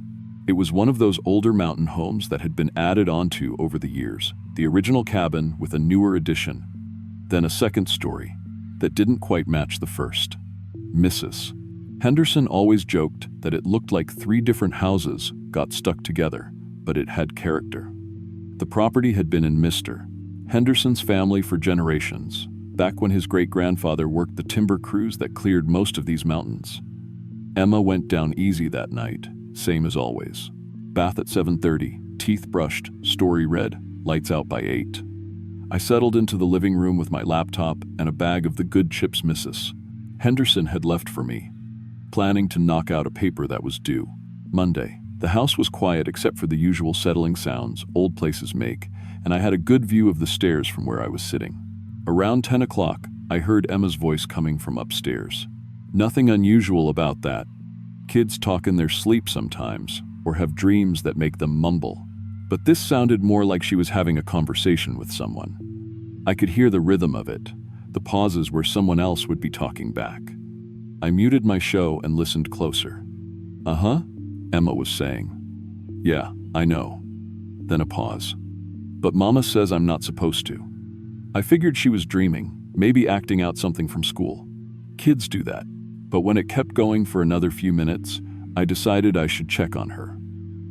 It was one of those older mountain homes that had been added onto over the years, the original cabin with a newer addition, then a second story that didn't quite match the first. Mrs. Henderson always joked that it looked like 3 different houses got stuck together, but it had character. The property had been in Mr. Henderson's family for generations, back when his great-grandfather worked the timber crews that cleared most of these mountains. Emma went down easy that night, same as always. Bath at 7:30, teeth brushed, story read, lights out by 8. I settled into the living room with my laptop and a bag of the good chips Mrs. Henderson had left for me, planning to knock out a paper that was due Monday. The house was quiet except for the usual settling sounds old places make, and I had a good view of the stairs from where I was sitting. Around 10 o'clock, I heard Emma's voice coming from upstairs. Nothing unusual about that. Kids talk in their sleep sometimes, or have dreams that make them mumble. But this sounded more like she was having a conversation with someone. I could hear the rhythm of it, the pauses where someone else would be talking back. I muted my show and listened closer. "Uh-huh," Emma was saying. "Yeah, I know." Then a pause. "But Mama says I'm not supposed to." I figured she was dreaming, maybe acting out something from school. Kids do that. But when it kept going for another few minutes, I decided I should check on her.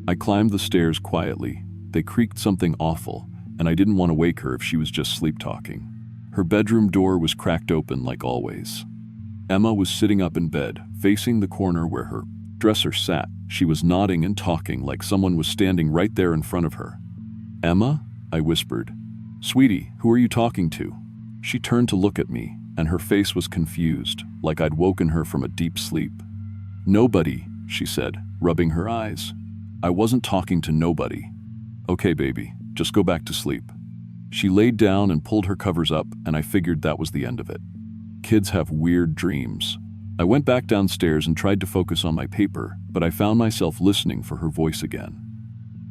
I climbed the stairs quietly. They creaked something awful, and I didn't want to wake her if she was just sleep-talking. Her bedroom door was cracked open like always. Emma was sitting up in bed, facing the corner where her dresser sat. She was nodding and talking like someone was standing right there in front of her. "Emma?" I whispered. "Sweetie, who are you talking to?" She turned to look at me, and her face was confused, like I'd woken her from a deep sleep. "Nobody," she said, rubbing her eyes. "I wasn't talking to nobody." "Okay, baby, just go back to sleep." She laid down and pulled her covers up, and I figured that was the end of it. Kids have weird dreams. I went back downstairs and tried to focus on my paper, but I found myself listening for her voice again.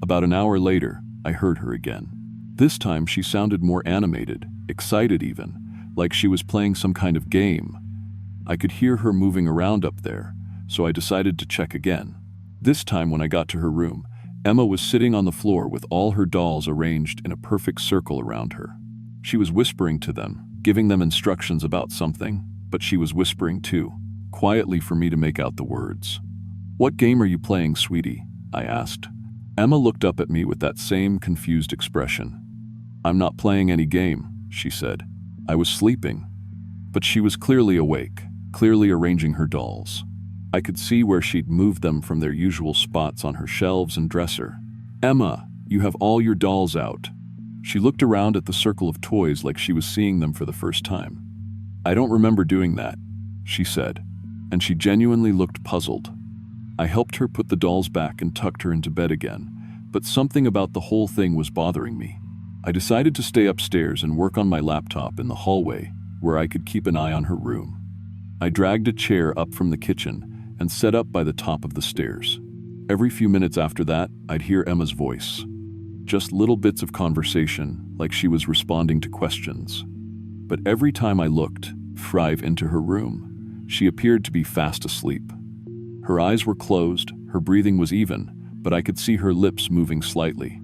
About an hour later, I heard her again. This time she sounded more animated, excited even, like she was playing some kind of game. I could hear her moving around up there, so I decided to check again. This time when I got to her room, Emma was sitting on the floor with all her dolls arranged in a perfect circle around her. She was whispering to them, giving them instructions about something, but she was whispering too, quietly for me to make out the words. "What game are you playing, sweetie?" I asked. Emma looked up at me with that same confused expression. "I'm not playing any game," she said. "I was sleeping." But she was clearly awake, clearly arranging her dolls. I could see where she'd moved them from their usual spots on her shelves and dresser. "Emma, you have all your dolls out." She looked around at the circle of toys like she was seeing them for the first time. "I don't remember doing that," she said, and she genuinely looked puzzled. I helped her put the dolls back and tucked her into bed again, but something about the whole thing was bothering me. I decided to stay upstairs and work on my laptop in the hallway, where I could keep an eye on her room. I dragged a chair up from the kitchen and set up by the top of the stairs. Every few minutes after that, I'd hear Emma's voice. Just little bits of conversation, like she was responding to questions. But every time I looked, dive into her room, she appeared to be fast asleep. Her eyes were closed, her breathing was even, but I could see her lips moving slightly.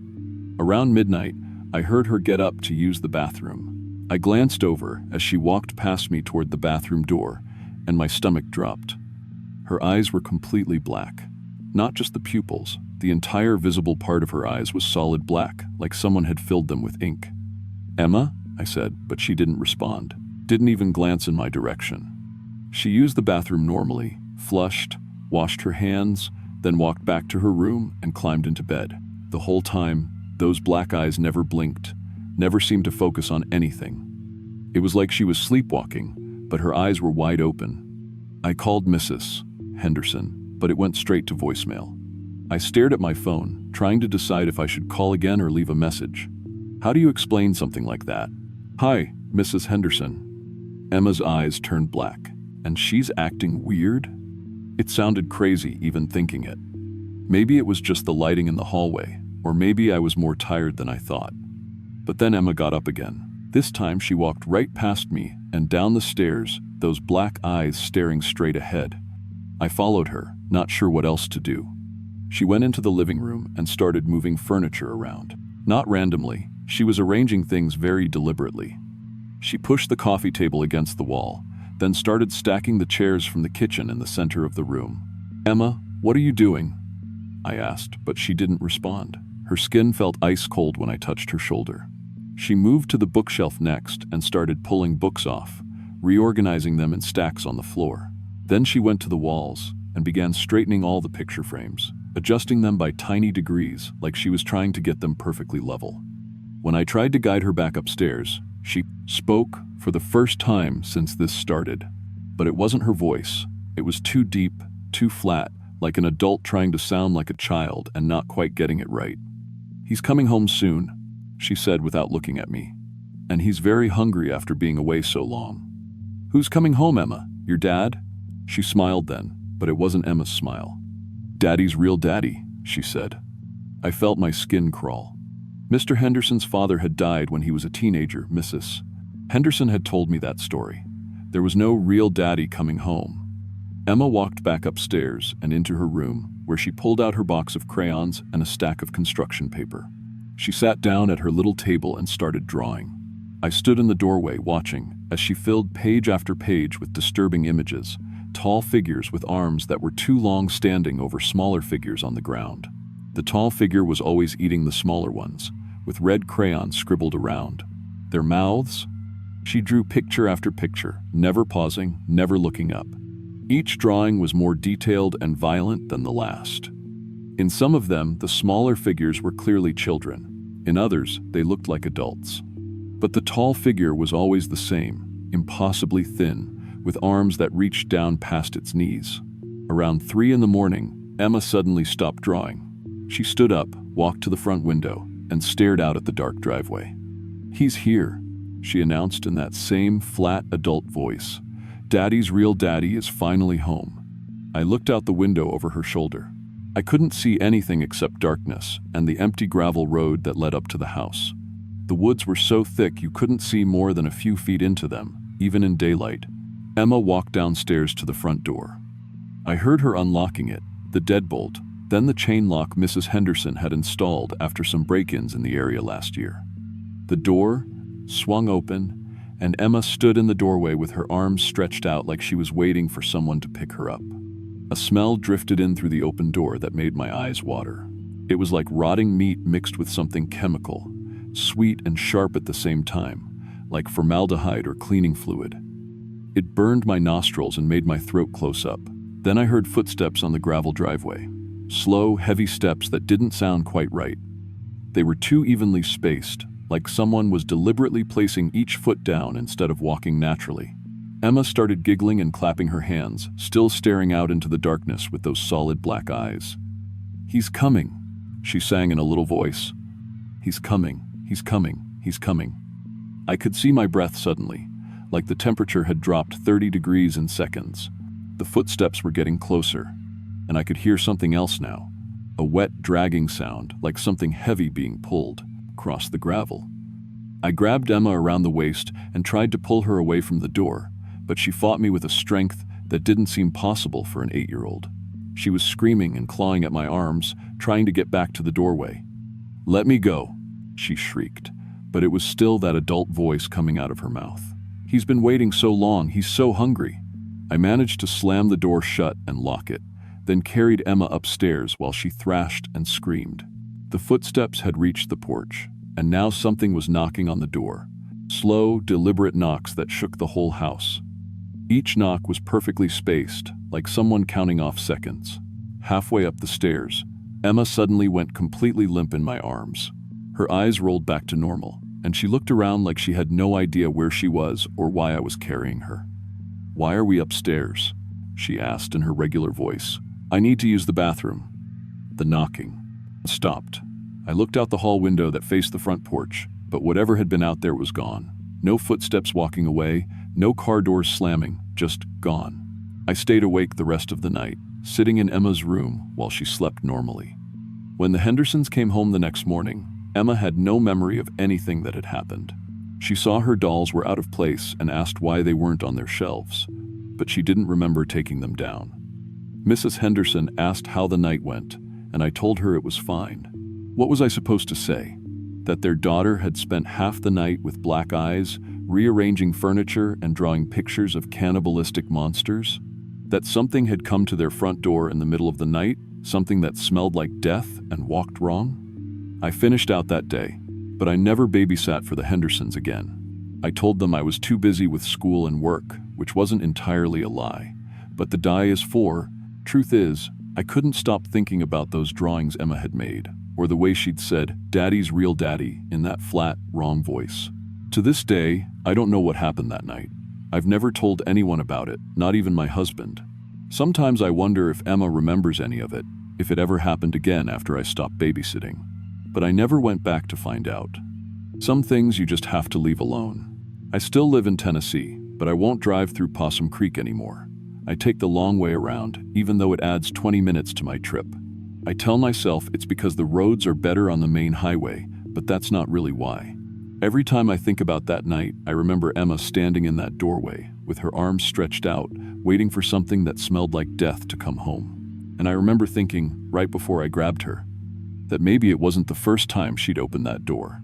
Around midnight, I heard her get up to use the bathroom. I glanced over as she walked past me toward the bathroom door, and my stomach dropped. Her eyes were completely black. Not just the pupils, the entire visible part of her eyes was solid black, like someone had filled them with ink. "Emma?" I said, but she didn't respond, didn't even glance in my direction. She used the bathroom normally, flushed, washed her hands, then walked back to her room and climbed into bed. The whole time, those black eyes never blinked, never seemed to focus on anything. It was like she was sleepwalking, but her eyes were wide open. I called Mrs. Henderson, but it went straight to voicemail. I stared at my phone, trying to decide if I should call again or leave a message. How do you explain something like that? "Hi, Mrs. Henderson." Emma's eyes turned black. "And she's acting weird?" It sounded crazy even thinking it. Maybe it was just the lighting in the hallway, or maybe I was more tired than I thought. But then Emma got up again. This time she walked right past me and down the stairs, those black eyes staring straight ahead. I followed her, not sure what else to do. She went into the living room and started moving furniture around. Not randomly, she was arranging things very deliberately. She pushed the coffee table against the wall, then started stacking the chairs from the kitchen in the center of the room. "Emma, what are you doing?" I asked, but she didn't respond. Her skin felt ice cold when I touched her shoulder. She moved to the bookshelf next and started pulling books off, reorganizing them in stacks on the floor. Then she went to the walls and began straightening all the picture frames, adjusting them by tiny degrees like she was trying to get them perfectly level. When I tried to guide her back upstairs, she spoke for the first time since this started. But it wasn't her voice. It was too deep, too flat, like an adult trying to sound like a child and not quite getting it right. "He's coming home soon," she said without looking at me. "And he's very hungry after being away so long." "Who's coming home, Emma? Your dad?" She smiled then, but it wasn't Emma's smile. "Daddy's real daddy," she said. I felt my skin crawl. Mr. Henderson's father had died when he was a teenager, Mrs. Henderson had told me that story. There was no real daddy coming home. Emma walked back upstairs and into her room, where she pulled out her box of crayons and a stack of construction paper. She sat down at her little table and started drawing. I stood in the doorway watching as she filled page after page with disturbing images, tall figures with arms that were too long standing over smaller figures on the ground. The tall figure was always eating the smaller ones, with red crayons scribbled around. Their mouths? She drew picture after picture, never pausing, never looking up. Each drawing was more detailed and violent than the last. In some of them, the smaller figures were clearly children. In others, they looked like adults. But the tall figure was always the same, impossibly thin, with arms that reached down past its knees. Around 3 a.m, Emma suddenly stopped drawing. She stood up, walked to the front window, and stared out at the dark driveway. "He's here," she announced in that same flat adult voice. "Daddy's real daddy is finally home." I looked out the window over her shoulder. I couldn't see anything except darkness and the empty gravel road that led up to the house. The woods were so thick you couldn't see more than a few feet into them, even in daylight. Emma walked downstairs to the front door. I heard her unlocking it, the deadbolt, then the chain lock Mrs. Henderson had installed after some break-ins in the area last year. The door swung open, and Emma stood in the doorway with her arms stretched out like she was waiting for someone to pick her up. A smell drifted in through the open door that made my eyes water. It was like rotting meat mixed with something chemical, sweet and sharp at the same time, like formaldehyde or cleaning fluid. It burned my nostrils and made my throat close up. Then I heard footsteps on the gravel driveway. Slow, heavy steps that didn't sound quite right. They were too evenly spaced, like someone was deliberately placing each foot down instead of walking naturally. Emma started giggling and clapping her hands, still staring out into the darkness with those solid black eyes. "He's coming," she sang in a little voice. "He's coming, he's coming, he's coming." I could see my breath suddenly, like the temperature had dropped 30 degrees in seconds. The footsteps were getting closer, and I could hear something else now, a wet dragging sound like something heavy being pulled across the gravel. I grabbed Emma around the waist and tried to pull her away from the door, but she fought me with a strength that didn't seem possible for an 8-year-old. She was screaming and clawing at my arms, trying to get back to the doorway. "Let me go," she shrieked, but it was still that adult voice coming out of her mouth. "He's been waiting so long, he's so hungry." I managed to slam the door shut and lock it, then carried Emma upstairs while she thrashed and screamed. The footsteps had reached the porch, and now something was knocking on the door. Slow, deliberate knocks that shook the whole house. Each knock was perfectly spaced, like someone counting off seconds. Halfway up the stairs, Emma suddenly went completely limp in my arms. Her eyes rolled back to normal, and she looked around like she had no idea where she was or why I was carrying her. "Why are we upstairs?" she asked in her regular voice. "I need to use the bathroom." The knocking stopped. I looked out the hall window that faced the front porch, but whatever had been out there was gone. No footsteps walking away, no car doors slamming, just gone. I stayed awake the rest of the night, sitting in Emma's room while she slept normally. When the Hendersons came home the next morning, Emma had no memory of anything that had happened. She saw her dolls were out of place and asked why they weren't on their shelves, but she didn't remember taking them down. Mrs. Henderson asked how the night went, and I told her it was fine. What was I supposed to say? That their daughter had spent half the night with black eyes, rearranging furniture and drawing pictures of cannibalistic monsters? That something had come to their front door in the middle of the night, something that smelled like death and walked wrong? I finished out that day, but I never babysat for the Hendersons again. I told them I was too busy with school and work, which wasn't entirely a lie. But the die is for, truth is, I couldn't stop thinking about those drawings Emma had made, or the way she'd said, "Daddy's real daddy," in that flat, wrong voice. To this day, I don't know what happened that night. I've never told anyone about it, not even my husband. Sometimes I wonder if Emma remembers any of it, if it ever happened again after I stopped babysitting. But I never went back to find out. Some things you just have to leave alone. I still live in Tennessee, but I won't drive through Possum Creek anymore. I take the long way around, even though it adds 20 minutes to my trip. I tell myself it's because the roads are better on the main highway, but that's not really why. Every time I think about that night, I remember Emma standing in that doorway, with her arms stretched out, waiting for something that smelled like death to come home. And I remember thinking, right before I grabbed her, that maybe it wasn't the first time she'd opened that door.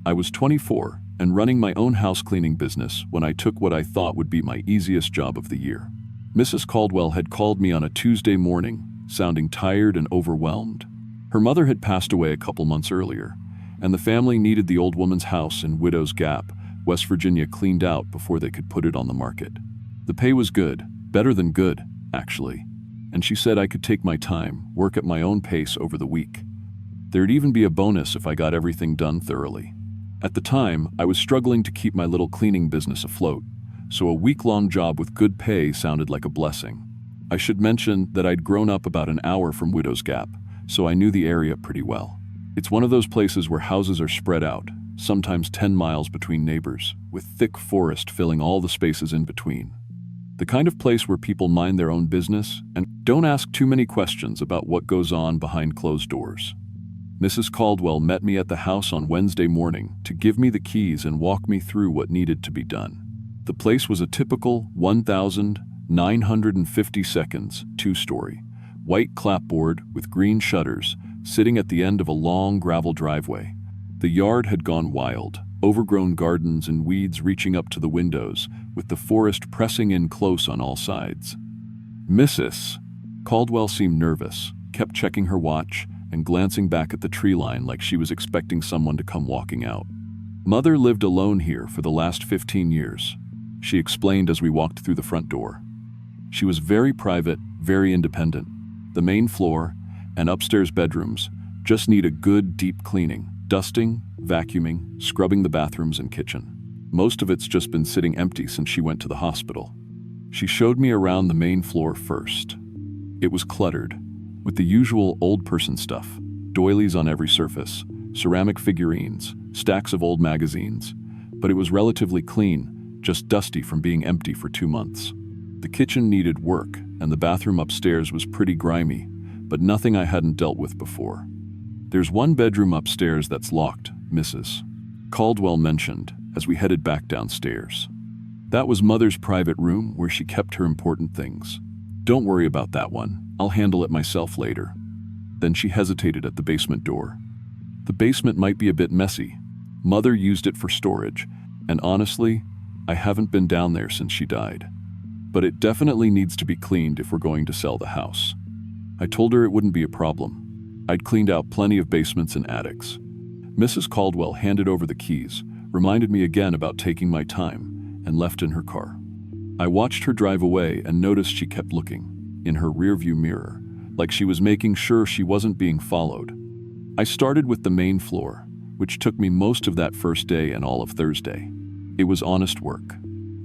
I was 24 and running my own house cleaning business when I took what I thought would be my easiest job of the year. Mrs. Caldwell had called me on a Tuesday morning, sounding tired and overwhelmed. Her mother had passed away a couple months earlier, and the family needed the old woman's house in Widow's Gap, West Virginia, cleaned out before they could put it on the market. The pay was good, better than good, actually, and she said I could take my time, work at my own pace over the week. There'd even be a bonus if I got everything done thoroughly. At the time, I was struggling to keep my little cleaning business afloat, so a week-long job with good pay sounded like a blessing. I should mention that I'd grown up about an hour from Widow's Gap, so I knew the area pretty well. It's one of those places where houses are spread out, sometimes 10 miles between neighbors, with thick forest filling all the spaces in between. The kind of place where people mind their own business and don't ask too many questions about what goes on behind closed doors. Mrs. Caldwell met me at the house on Wednesday morning to give me the keys and walk me through what needed to be done. The place was a typical 1,950 seconds, two-story, white clapboard with green shutters sitting at the end of a long gravel driveway. The yard had gone wild, overgrown gardens and weeds reaching up to the windows, with the forest pressing in close on all sides. Mrs. Caldwell seemed nervous, kept checking her watch, and glancing back at the tree line like she was expecting someone to come walking out. Mother lived alone here for the last 15 years, she explained as we walked through the front door. She was very private, very independent. The main floor and upstairs bedrooms just need a good deep cleaning, dusting, vacuuming, scrubbing the bathrooms and kitchen. Most of it's just been sitting empty since she went to the hospital. She showed me around the main floor first. It was cluttered, with the usual old person stuff, doilies on every surface, ceramic figurines, stacks of old magazines, but it was relatively clean, just dusty from being empty for 2 months. The kitchen needed work, and the bathroom upstairs was pretty grimy, but nothing I hadn't dealt with before. There's one bedroom upstairs that's locked, Mrs. Caldwell mentioned, as we headed back downstairs. That was Mother's private room where she kept her important things. Don't worry about that one. I'll handle it myself later. Then she hesitated at the basement door. The basement might be a bit messy. Mother used it for storage, and honestly, I haven't been down there since she died. But it definitely needs to be cleaned if we're going to sell the house. I told her it wouldn't be a problem. I'd cleaned out plenty of basements and attics. Mrs. Caldwell handed over the keys, reminded me again about taking my time, and left in her car. I watched her drive away and noticed she kept looking in her rearview mirror, like she was making sure she wasn't being followed. I started with the main floor, which took me most of that first day and all of Thursday. It was honest work.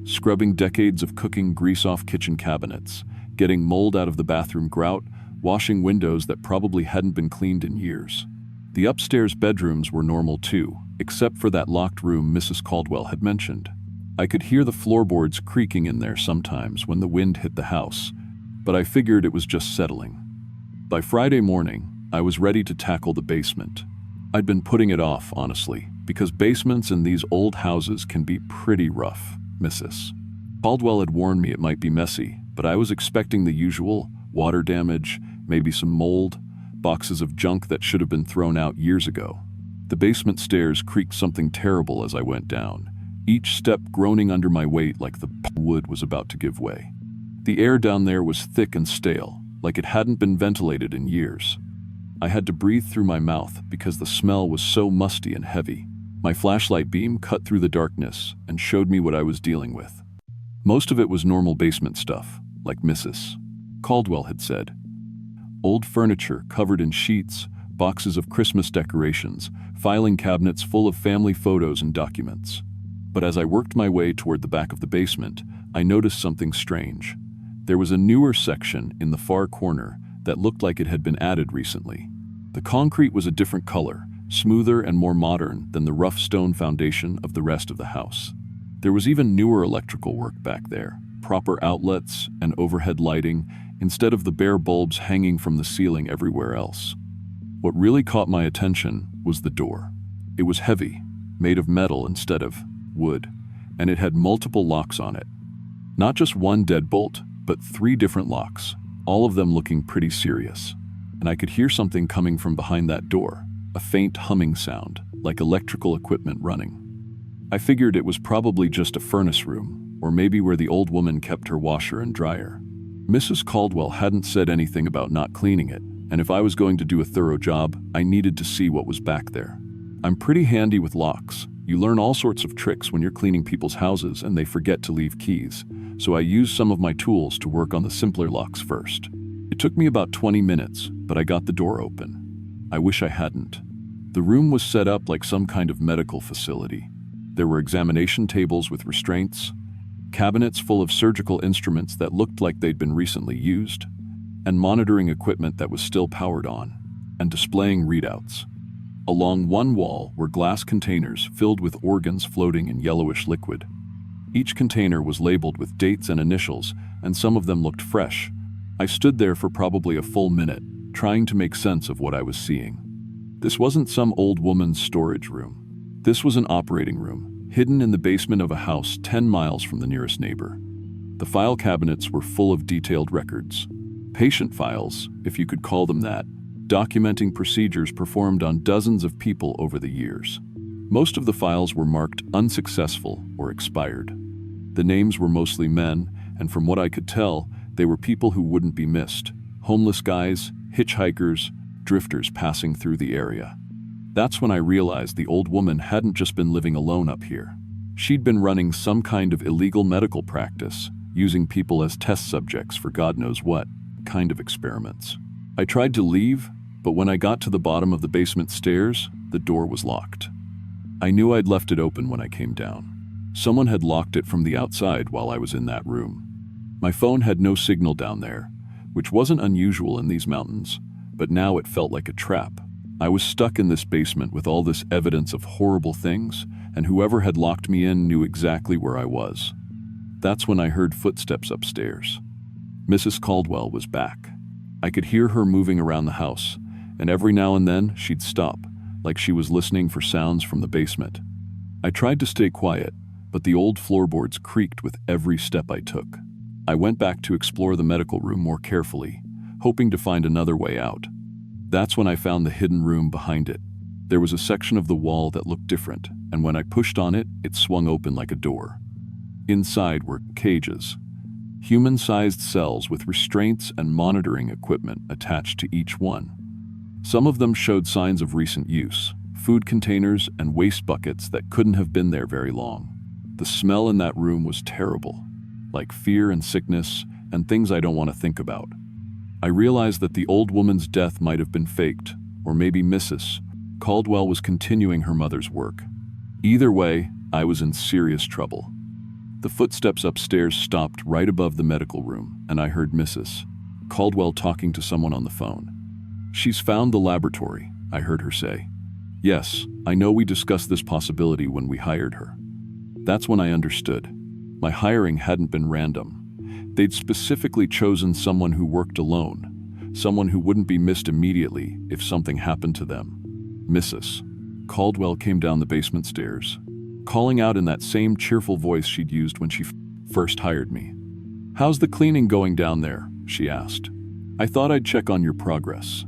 Scrubbing decades of cooking grease off kitchen cabinets, getting mold out of the bathroom grout, washing windows that probably hadn't been cleaned in years. The upstairs bedrooms were normal too, except for that locked room Mrs. Caldwell had mentioned. I could hear the floorboards creaking in there sometimes when the wind hit the house, but I figured it was just settling. By Friday morning, I was ready to tackle the basement. I'd been putting it off, honestly, because basements in these old houses can be pretty rough, Mrs. Caldwell had warned me it might be messy, but I was expecting the usual: water damage, maybe some mold, boxes of junk that should have been thrown out years ago. The basement stairs creaked something terrible as I went down, each step groaning under my weight like the wood was about to give way. The air down there was thick and stale, like it hadn't been ventilated in years. I had to breathe through my mouth because the smell was so musty and heavy. My flashlight beam cut through the darkness and showed me what I was dealing with. Most of it was normal basement stuff, like Mrs. Caldwell had said. Old furniture covered in sheets, boxes of Christmas decorations, filing cabinets full of family photos and documents. But as I worked my way toward the back of the basement, I noticed something strange. There was a newer section in the far corner that looked like it had been added recently. The concrete was a different color, smoother and more modern than the rough stone foundation of the rest of the house. There was even newer electrical work back there, proper outlets and overhead lighting, instead of the bare bulbs hanging from the ceiling everywhere else. What really caught my attention was the door. It was heavy, made of metal instead of wood, and it had multiple locks on it. Not just one deadbolt, but 3 different locks, all of them looking pretty serious. And I could hear something coming from behind that door, a faint humming sound, like electrical equipment running. I figured it was probably just a furnace room, or maybe where the old woman kept her washer and dryer. Mrs. Caldwell hadn't said anything about not cleaning it, and if I was going to do a thorough job, I needed to see what was back there. I'm pretty handy with locks. You learn all sorts of tricks when you're cleaning people's houses and they forget to leave keys, so I used some of my tools to work on the simpler locks first. It took me about 20 minutes, but I got the door open. I wish I hadn't. The room was set up like some kind of medical facility. There were examination tables with restraints, cabinets full of surgical instruments that looked like they'd been recently used, and monitoring equipment that was still powered on, and displaying readouts. Along one wall were glass containers filled with organs floating in yellowish liquid. Each container was labeled with dates and initials, and some of them looked fresh. I stood there for probably a full minute, trying to make sense of what I was seeing. This wasn't some old woman's storage room. This was an operating room, hidden in the basement of a house 10 miles from the nearest neighbor. The file cabinets were full of detailed records. Patient files, if you could call them that, documenting procedures performed on dozens of people over the years. Most of the files were marked unsuccessful or expired. The names were mostly men, and from what I could tell, they were people who wouldn't be missed. Homeless guys, hitchhikers, drifters passing through the area. That's when I realized the old woman hadn't just been living alone up here. She'd been running some kind of illegal medical practice, using people as test subjects for God knows what kind of experiments. I tried to leave, but when I got to the bottom of the basement stairs, the door was locked. I knew I'd left it open when I came down. Someone had locked it from the outside while I was in that room. My phone had no signal down there, which wasn't unusual in these mountains, but now it felt like a trap. I was stuck in this basement with all this evidence of horrible things, and whoever had locked me in knew exactly where I was. That's when I heard footsteps upstairs. Mrs. Caldwell was back. I could hear her moving around the house, and every now and then she'd stop, like she was listening for sounds from the basement. I tried to stay quiet, but the old floorboards creaked with every step I took. I went back to explore the medical room more carefully, hoping to find another way out. That's when I found the hidden room behind it. There was a section of the wall that looked different, and when I pushed on it, it swung open like a door. Inside were cages, human-sized cells with restraints and monitoring equipment attached to each one. Some of them showed signs of recent use, food containers and waste buckets that couldn't have been there very long. The smell in that room was terrible, like fear and sickness and things I don't want to think about. I realized that the old woman's death might have been faked, or maybe Mrs. Caldwell was continuing her mother's work. Either way, I was in serious trouble. The footsteps upstairs stopped right above the medical room, and I heard Mrs. Caldwell talking to someone on the phone. "She's found the laboratory," I heard her say. "Yes, I know we discussed this possibility when we hired her." That's when I understood. My hiring hadn't been random. They'd specifically chosen someone who worked alone, someone who wouldn't be missed immediately if something happened to them. Mrs. Caldwell came down the basement stairs, calling out in that same cheerful voice she'd used when she first hired me. "How's the cleaning going down there?" she asked. "I thought I'd check on your progress."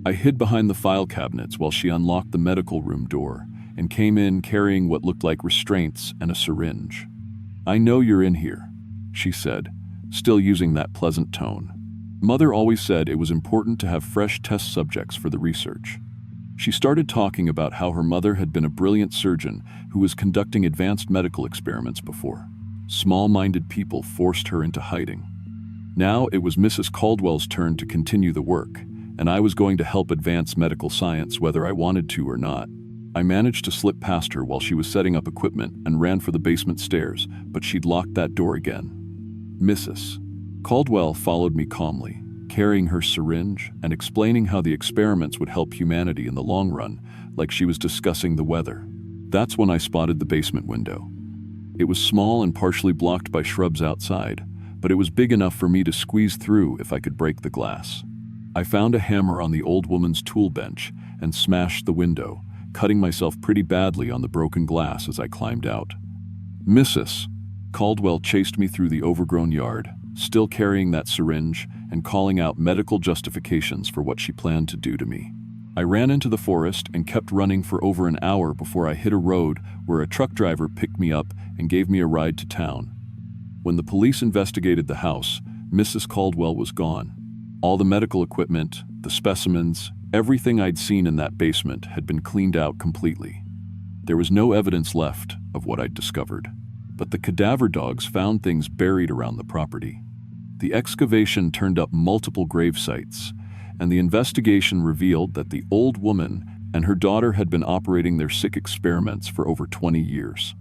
I hid behind the file cabinets while she unlocked the medical room door and came in carrying what looked like restraints and a syringe. "I know you're in here," she said, still using that pleasant tone. Mother always said it was important to have fresh test subjects for the research. She started talking about how her mother had been a brilliant surgeon who was conducting advanced medical experiments before. Small-minded people forced her into hiding. Now it was Mrs. Caldwell's turn to continue the work, and I was going to help advance medical science whether I wanted to or not. I managed to slip past her while she was setting up equipment and ran for the basement stairs, but she'd locked that door again. Mrs. Caldwell followed me calmly, carrying her syringe and explaining how the experiments would help humanity in the long run, like she was discussing the weather. That's when I spotted the basement window. It was small and partially blocked by shrubs outside, but it was big enough for me to squeeze through if I could break the glass. I found a hammer on the old woman's tool bench and smashed the window, cutting myself pretty badly on the broken glass as I climbed out. Mrs. Caldwell chased me through the overgrown yard, still carrying that syringe and calling out medical justifications for what she planned to do to me. I ran into the forest and kept running for over an hour before I hit a road where a truck driver picked me up and gave me a ride to town. When the police investigated the house, Mrs. Caldwell was gone. All the medical equipment, the specimens, everything I'd seen in that basement had been cleaned out completely. There was no evidence left of what I'd discovered, but the cadaver dogs found things buried around the property. The excavation turned up multiple grave sites, and the investigation revealed that the old woman and her daughter had been operating their sick experiments for over 20 years.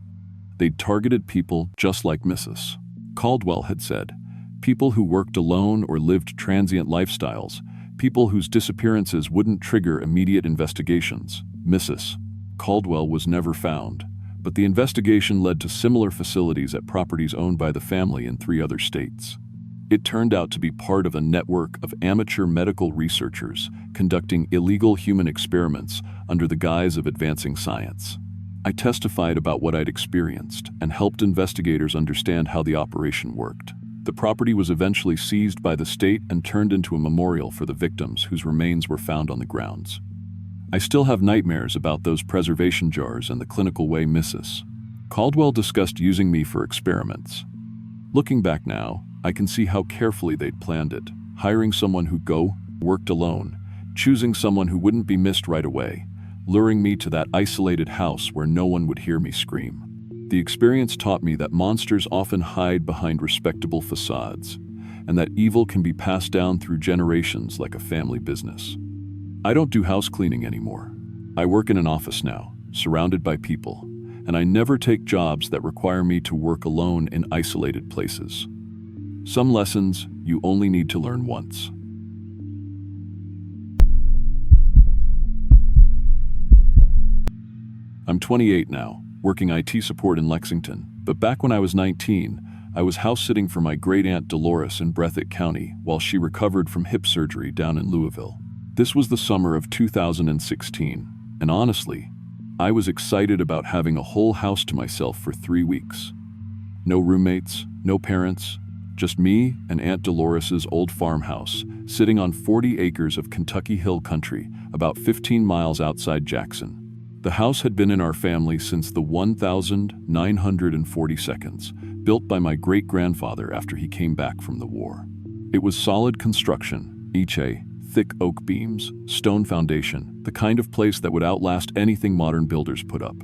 They'd targeted people just like Mrs. Caldwell had said, people who worked alone or lived transient lifestyles, people whose disappearances wouldn't trigger immediate investigations. Mrs. Caldwell was never found, but the investigation led to similar facilities at properties owned by the family in 3 other states. It turned out to be part of a network of amateur medical researchers conducting illegal human experiments under the guise of advancing science. I testified about what I'd experienced and helped investigators understand how the operation worked. The property was eventually seized by the state and turned into a memorial for the victims whose remains were found on the grounds. I still have nightmares about those preservation jars and the clinical way Mrs. Caldwell discussed using me for experiments. Looking back now, I can see how carefully they'd planned it, hiring someone who worked alone, choosing someone who wouldn't be missed right away, luring me to that isolated house where no one would hear me scream. The experience taught me that monsters often hide behind respectable facades, and that evil can be passed down through generations like a family business. I don't do house cleaning anymore. I work in an office now, surrounded by people, and I never take jobs that require me to work alone in isolated places. Some lessons you only need to learn once. I'm 28 now, working IT support in Lexington, but back when I was 19, I was house-sitting for my great-aunt Dolores in Breathitt County while she recovered from hip surgery down in Louisville. This was the summer of 2016, and honestly, I was excited about having a whole house to myself for 3 weeks. No roommates, no parents, just me and Aunt Dolores's old farmhouse, sitting on 40 acres of Kentucky hill country, about 15 miles outside Jackson. The house had been in our family since the 1942nd, built by my great-grandfather after he came back from the war. It was solid construction, each thick oak beams, stone foundation, the kind of place that would outlast anything modern builders put up.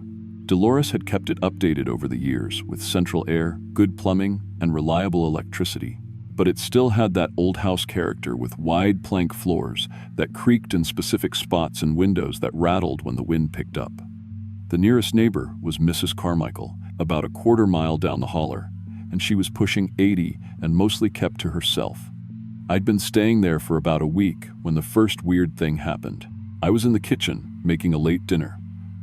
Dolores had kept it updated over the years with central air, good plumbing, and reliable electricity. But it still had that old house character with wide plank floors that creaked in specific spots and windows that rattled when the wind picked up. The nearest neighbor was Mrs. Carmichael, about a quarter mile down the holler, and she was pushing 80 and mostly kept to herself. I'd been staying there for about a week when the first weird thing happened. I was in the kitchen making a late dinner,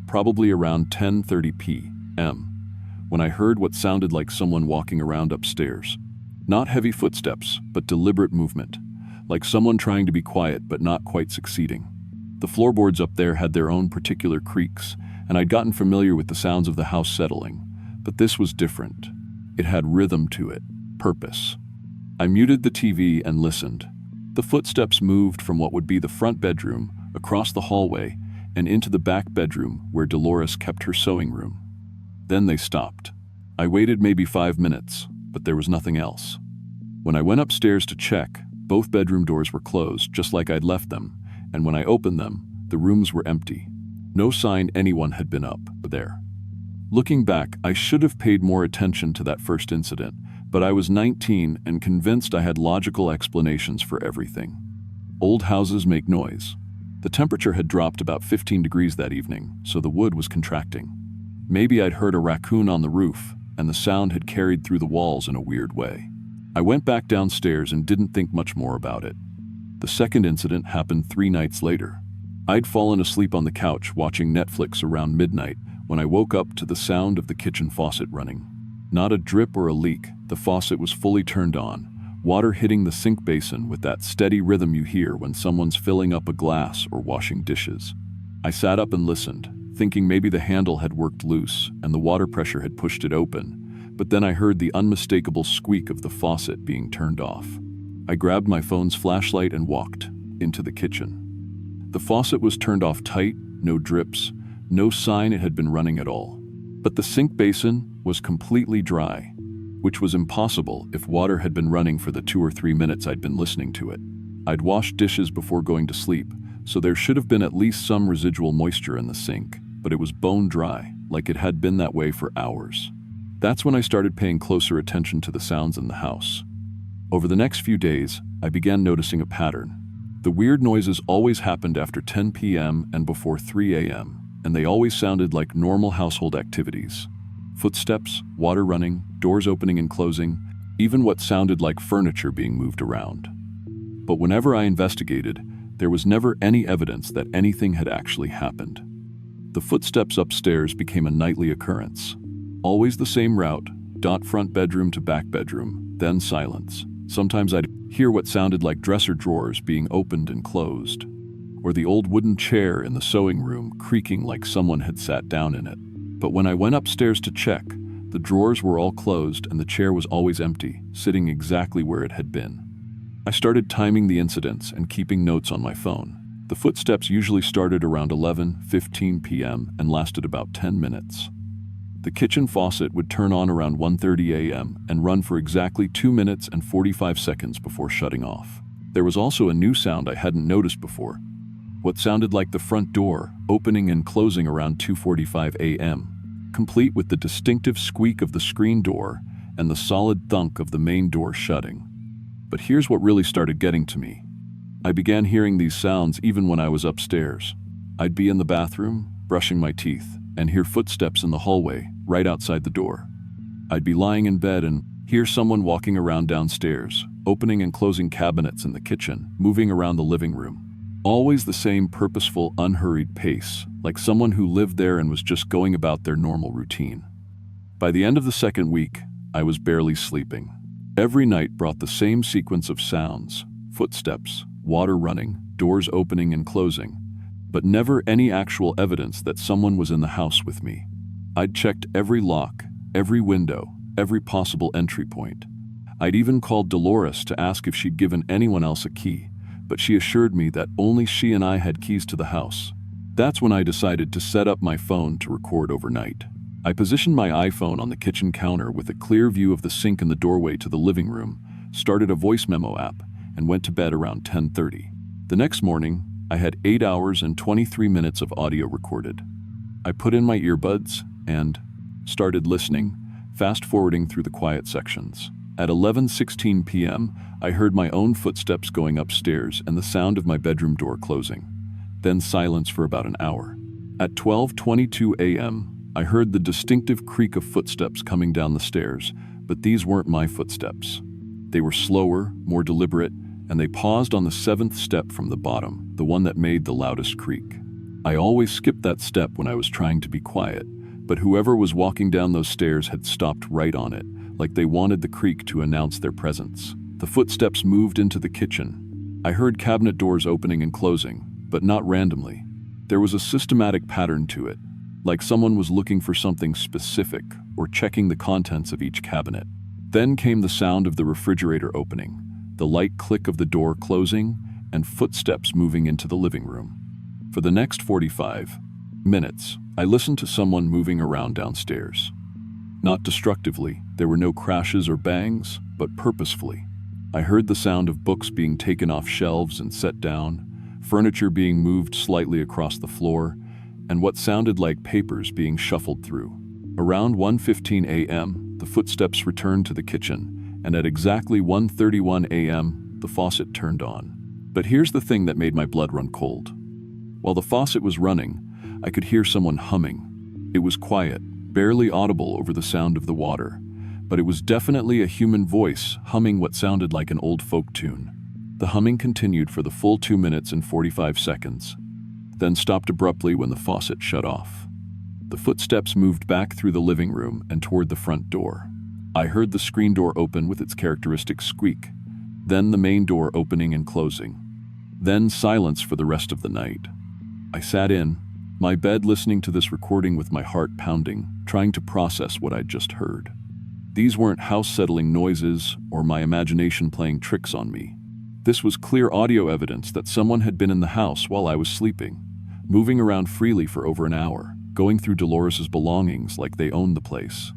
probably around 10:30 p.m., when I heard what sounded like someone walking around upstairs. Not heavy footsteps, but deliberate movement, like someone trying to be quiet but not quite succeeding. The floorboards up there had their own particular creaks, and I'd gotten familiar with the sounds of the house settling, but this was different. It had rhythm to it, purpose. I muted the TV and listened. The footsteps moved from what would be the front bedroom, across the hallway, and into the back bedroom where Dolores kept her sewing room. Then they stopped. I waited maybe 5 minutes, but there was nothing else. When I went upstairs to check, both bedroom doors were closed, just like I'd left them, and when I opened them, the rooms were empty. No sign anyone had been up there. Looking back, I should have paid more attention to that first incident, but I was 19 and convinced I had logical explanations for everything. Old houses make noise. The temperature had dropped about 15 degrees that evening, so the wood was contracting. Maybe I'd heard a raccoon on the roof, and the sound had carried through the walls in a weird way. I went back downstairs and didn't think much more about it. The second incident happened 3 nights later. I'd fallen asleep on the couch watching Netflix around midnight when I woke up to the sound of the kitchen faucet running. Not a drip or a leak, the faucet was fully turned on, water hitting the sink basin with that steady rhythm you hear when someone's filling up a glass or washing dishes. I sat up and listened, thinking maybe the handle had worked loose and the water pressure had pushed it open, but then I heard the unmistakable squeak of the faucet being turned off. I grabbed my phone's flashlight and walked into the kitchen. The faucet was turned off tight, no drips, no sign it had been running at all. But the sink basin was completely dry, which was impossible if water had been running for the 2 or 3 minutes I'd been listening to it. I'd washed dishes before going to sleep, so there should have been at least some residual moisture in the sink, but it was bone dry, like it had been that way for hours. That's when I started paying closer attention to the sounds in the house. Over the next few days, I began noticing a pattern. The weird noises always happened after 10 p.m. and before 3 a.m., and they always sounded like normal household activities. Footsteps, water running, doors opening and closing, even what sounded like furniture being moved around. But whenever I investigated, there was never any evidence that anything had actually happened. The footsteps upstairs became a nightly occurrence. Always the same route, front bedroom to back bedroom, then silence. Sometimes I'd hear what sounded like dresser drawers being opened and closed, or the old wooden chair in the sewing room creaking like someone had sat down in it. But when I went upstairs to check, the drawers were all closed and the chair was always empty, sitting exactly where it had been. I started timing the incidents and keeping notes on my phone. The footsteps usually started around 11:15 p.m. and lasted about 10 minutes. The kitchen faucet would turn on around 1:30 a.m. and run for exactly 2 minutes and 45 seconds before shutting off. There was also a new sound I hadn't noticed before. What sounded like the front door opening and closing around 2:45 a.m., complete with the distinctive squeak of the screen door and the solid thunk of the main door shutting. But here's what really started getting to me. I began hearing these sounds even when I was upstairs. I'd be in the bathroom, brushing my teeth, and hear footsteps in the hallway, right outside the door. I'd be lying in bed and hear someone walking around downstairs, opening and closing cabinets in the kitchen, moving around the living room. Always the same purposeful, unhurried pace, like someone who lived there and was just going about their normal routine. By the end of the second week, I was barely sleeping. Every night brought the same sequence of sounds, footsteps, water running, doors opening and closing, but never any actual evidence that someone was in the house with me. I'd checked every lock, every window, every possible entry point. I'd even called Dolores to ask if she'd given anyone else a key, but she assured me that only she and I had keys to the house. That's when I decided to set up my phone to record overnight. I positioned my iPhone on the kitchen counter with a clear view of the sink and the doorway to the living room, started a voice memo app, and went to bed around 10:30. The next morning, I had 8 hours and 23 minutes of audio recorded. I put in my earbuds and started listening, fast-forwarding through the quiet sections. At 11:16 p.m., I heard my own footsteps going upstairs and the sound of my bedroom door closing. Then silence for about an hour. At 12:22 a.m., I heard the distinctive creak of footsteps coming down the stairs, but these weren't my footsteps. They were slower, more deliberate, and they paused on the 7th step from the bottom, the one that made the loudest creak. I always skipped that step when I was trying to be quiet, but whoever was walking down those stairs had stopped right on it, like they wanted the creak to announce their presence. The footsteps moved into the kitchen. I heard cabinet doors opening and closing, but not randomly. There was a systematic pattern to it, like someone was looking for something specific or checking the contents of each cabinet. Then came the sound of the refrigerator opening, the light click of the door closing, and footsteps moving into the living room. For the next 45 minutes, I listened to someone moving around downstairs. Not destructively, there were no crashes or bangs, but purposefully. I heard the sound of books being taken off shelves and set down, furniture being moved slightly across the floor, and what sounded like papers being shuffled through. Around 1:15 a.m., the footsteps returned to the kitchen, and at exactly 1:31 a.m., the faucet turned on. But here's the thing that made my blood run cold. While the faucet was running, I could hear someone humming. It was quiet, barely audible over the sound of the water, but it was definitely a human voice humming what sounded like an old folk tune. The humming continued for the full 2 minutes and 45 seconds, then stopped abruptly when the faucet shut off. The footsteps moved back through the living room and toward the front door. I heard the screen door open with its characteristic squeak, then the main door opening and closing. Then silence for the rest of the night. I sat in my bed listening to this recording with my heart pounding, trying to process what I'd just heard. These weren't house-settling noises or my imagination playing tricks on me. This was clear audio evidence that someone had been in the house while I was sleeping, moving around freely for over an hour, going through Dolores's belongings like they owned the place.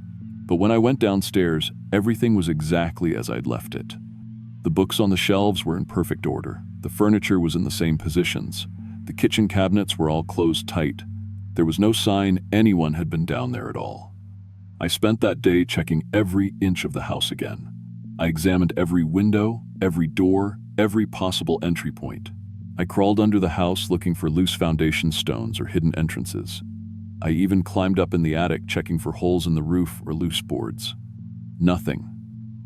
But when I went downstairs, everything was exactly as I'd left it. The books on the shelves were in perfect order. The furniture was in the same positions. The kitchen cabinets were all closed tight. There was no sign anyone had been down there at all. I spent that day checking every inch of the house again. I examined every window, every door, every possible entry point. I crawled under the house looking for loose foundation stones or hidden entrances. I even climbed up in the attic checking for holes in the roof or loose boards. Nothing.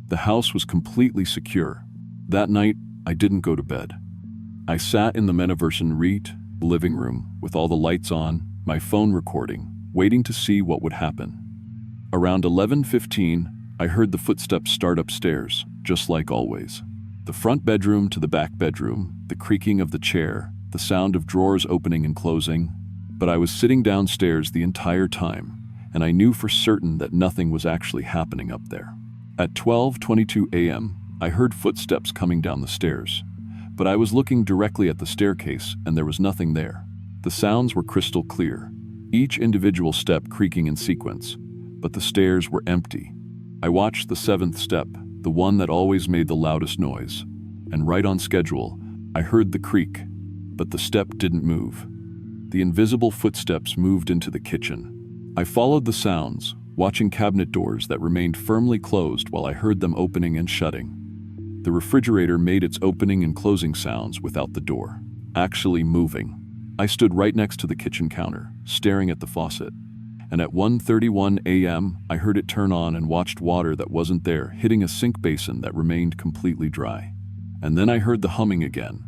The house was completely secure. That night, I didn't go to bed. I sat in the Menaversion REIT living room with all the lights on, my phone recording, waiting to see what would happen. Around 11:15, I heard the footsteps start upstairs, just like always. The front bedroom to the back bedroom, the creaking of the chair, the sound of drawers opening and closing. But I was sitting downstairs the entire time, and I knew for certain that nothing was actually happening up there. At 12:22 a.m., I heard footsteps coming down the stairs, but I was looking directly at the staircase and there was nothing there. The sounds were crystal clear, each individual step creaking in sequence, but the stairs were empty. I watched the seventh step, the one that always made the loudest noise, and right on schedule, I heard the creak, but the step didn't move. The invisible footsteps moved into the kitchen. I followed the sounds, watching cabinet doors that remained firmly closed while I heard them opening and shutting. The refrigerator made its opening and closing sounds without the door actually moving. I stood right next to the kitchen counter, staring at the faucet, and at 1:31 a.m., I heard it turn on and watched water that wasn't there hitting a sink basin that remained completely dry. And then I heard the humming again.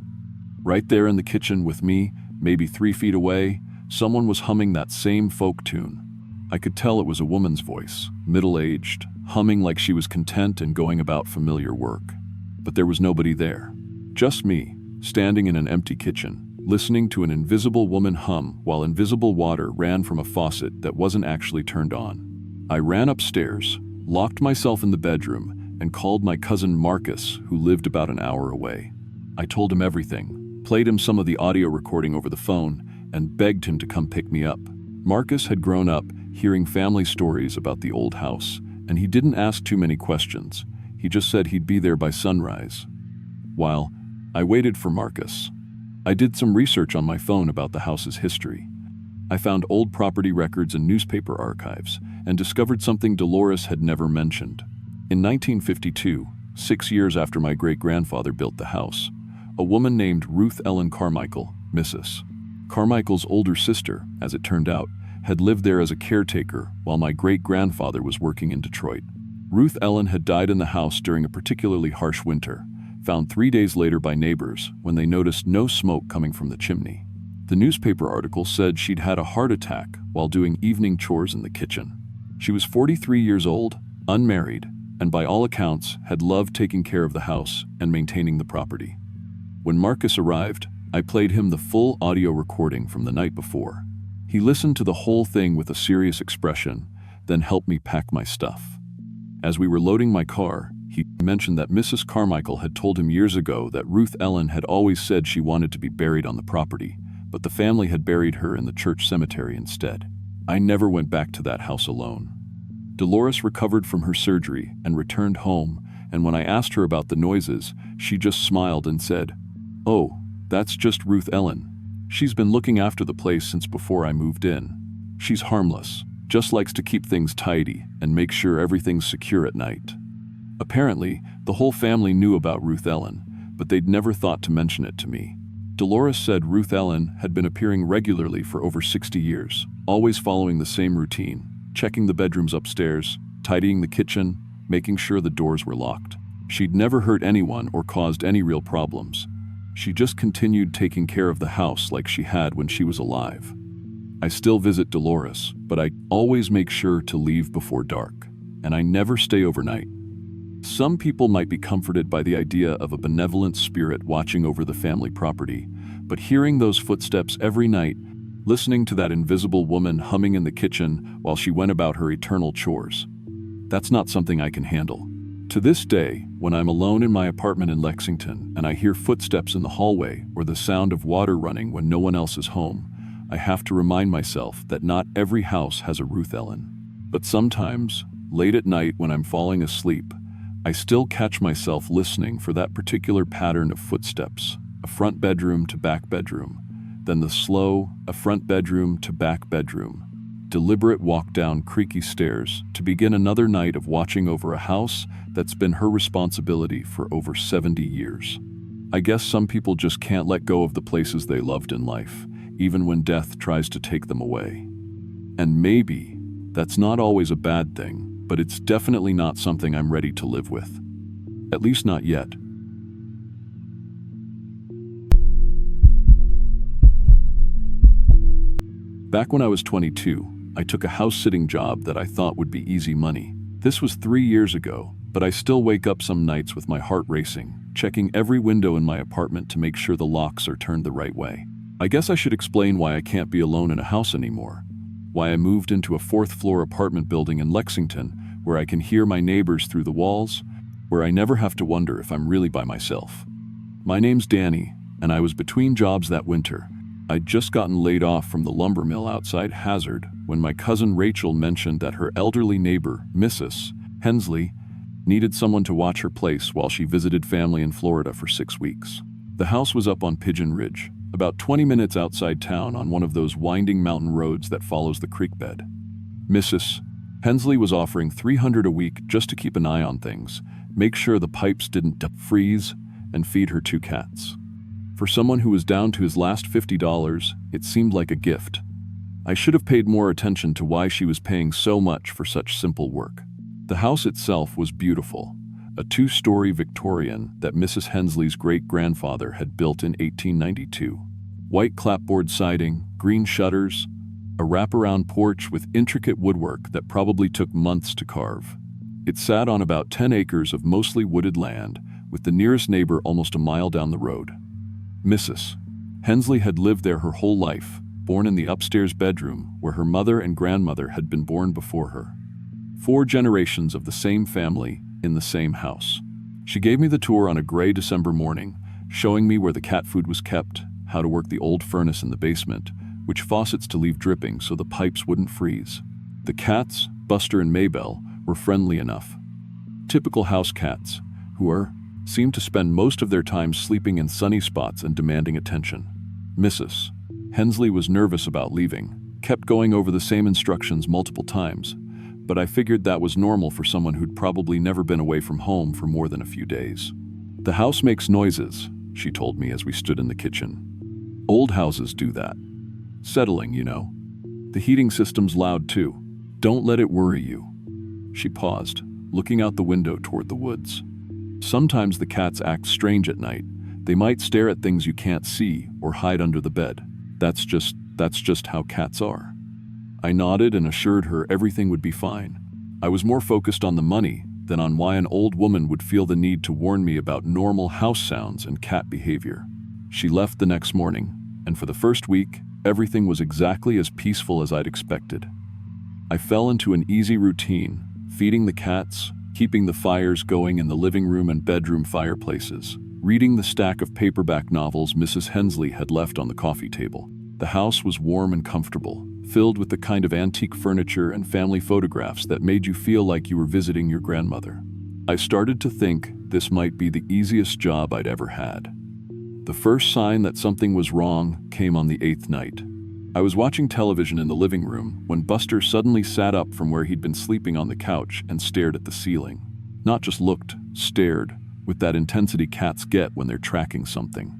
Right there in the kitchen with me, maybe 3 feet away, someone was humming that same folk tune. I could tell it was a woman's voice, middle-aged, humming like she was content and going about familiar work. But there was nobody there. Just me, standing in an empty kitchen, listening to an invisible woman hum while invisible water ran from a faucet that wasn't actually turned on. I ran upstairs, locked myself in the bedroom, and called my cousin Marcus, who lived about an hour away. I told him everything, played him some of the audio recording over the phone, and begged him to come pick me up. Marcus had grown up hearing family stories about the old house, and he didn't ask too many questions. He just said he'd be there by sunrise. While I waited for Marcus, I did some research on my phone about the house's history. I found old property records and newspaper archives and discovered something Dolores had never mentioned. In 1952, 6 years after my great-grandfather built the house, a woman named Ruth Ellen Carmichael, Mrs. Carmichael's older sister, as it turned out, had lived there as a caretaker while my great-grandfather was working in Detroit. Ruth Ellen had died in the house during a particularly harsh winter, found 3 days later by neighbors when they noticed no smoke coming from the chimney. The newspaper article said she'd had a heart attack while doing evening chores in the kitchen. She was 43 years old, unmarried, and by all accounts had loved taking care of the house and maintaining the property. When Marcus arrived, I played him the full audio recording from the night before. He listened to the whole thing with a serious expression, then helped me pack my stuff. As we were loading my car, he mentioned that Mrs. Carmichael had told him years ago that Ruth Ellen had always said she wanted to be buried on the property, but the family had buried her in the church cemetery instead. I never went back to that house alone. Dolores recovered from her surgery and returned home, and when I asked her about the noises, she just smiled and said, "Oh, that's just Ruth Ellen. She's been looking after the place since before I moved in. She's harmless, just likes to keep things tidy and make sure everything's secure at night." Apparently, the whole family knew about Ruth Ellen, but they'd never thought to mention it to me. Dolores said Ruth Ellen had been appearing regularly for over 60 years, always following the same routine, checking the bedrooms upstairs, tidying the kitchen, making sure the doors were locked. She'd never hurt anyone or caused any real problems. She just continued taking care of the house like she had when she was alive. I still visit Dolores, but I always make sure to leave before dark, and I never stay overnight. Some people might be comforted by the idea of a benevolent spirit watching over the family property, but hearing those footsteps every night, listening to that invisible woman humming in the kitchen while she went about her eternal chores, that's not something I can handle. To this day, when I'm alone in my apartment in Lexington and I hear footsteps in the hallway or the sound of water running when no one else is home, I have to remind myself that not every house has a Ruth Ellen. But sometimes, late at night when I'm falling asleep, I still catch myself listening for that particular pattern of footsteps, a front bedroom to back bedroom, then the slow, a front bedroom to back bedroom, deliberate walk down creaky stairs to begin another night of watching over a house that's been her responsibility for over 70 years. I guess some people just can't let go of the places they loved in life, even when death tries to take them away. And maybe that's not always a bad thing, but it's definitely not something I'm ready to live with. At least not yet. Back when I was 22, I took a house-sitting job that I thought would be easy money. This was 3 years ago, but I still wake up some nights with my heart racing, checking every window in my apartment to make sure the locks are turned the right way. I guess I should explain why I can't be alone in a house anymore. Why I moved into a 4th-floor apartment building in Lexington, where I can hear my neighbors through the walls, where I never have to wonder if I'm really by myself. My name's Danny, and I was between jobs that winter. I'd just gotten laid off from the lumber mill outside Hazard when my cousin Rachel mentioned that her elderly neighbor, Mrs. Hensley, needed someone to watch her place while she visited family in Florida for 6 weeks. The house was up on Pigeon Ridge, about 20 minutes outside town on one of those winding mountain roads that follows the creek bed. Mrs. Hensley was offering $300 a week just to keep an eye on things, make sure the pipes didn't freeze, and feed her 2 cats. For someone who was down to his last $50, it seemed like a gift. I should have paid more attention to why she was paying so much for such simple work. The house itself was beautiful, a 2-story Victorian that Mrs. Hensley's great-grandfather had built in 1892. White clapboard siding, green shutters, a wraparound porch with intricate woodwork that probably took months to carve. It sat on about 10 acres of mostly wooded land, with the nearest neighbor almost a mile down the road. Mrs. Hensley had lived there her whole life, born in the upstairs bedroom where her mother and grandmother had been born before her. 4 generations of the same family in the same house. She gave me the tour on a gray December morning, showing me where the cat food was kept, how to work the old furnace in the basement, which faucets to leave dripping so the pipes wouldn't freeze. The cats, Buster and Maybelle, were friendly enough. Typical house cats, who seemed to spend most of their time sleeping in sunny spots and demanding attention. Mrs. Hensley was nervous about leaving, kept going over the same instructions multiple times, but I figured that was normal for someone who'd probably never been away from home for more than a few days. "The house makes noises," she told me as we stood in the kitchen. "Old houses do that. Settling, you know. The heating system's loud too. Don't let it worry you." She paused, looking out the window toward the woods. "Sometimes the cats act strange at night. They might stare at things you can't see or hide under the bed. That's just how cats are." I nodded and assured her everything would be fine. I was more focused on the money than on why an old woman would feel the need to warn me about normal house sounds and cat behavior. She left the next morning, and for the first week, everything was exactly as peaceful as I'd expected. I fell into an easy routine, feeding the cats, keeping the fires going in the living room and bedroom fireplaces, reading the stack of paperback novels Mrs. Hensley had left on the coffee table. The house was warm and comfortable, filled with the kind of antique furniture and family photographs that made you feel like you were visiting your grandmother. I started to think this might be the easiest job I'd ever had. The first sign that something was wrong came on the 8th night. I was watching television in the living room when Buster suddenly sat up from where he'd been sleeping on the couch and stared at the ceiling. Not just looked, stared, with that intensity cats get when they're tracking something.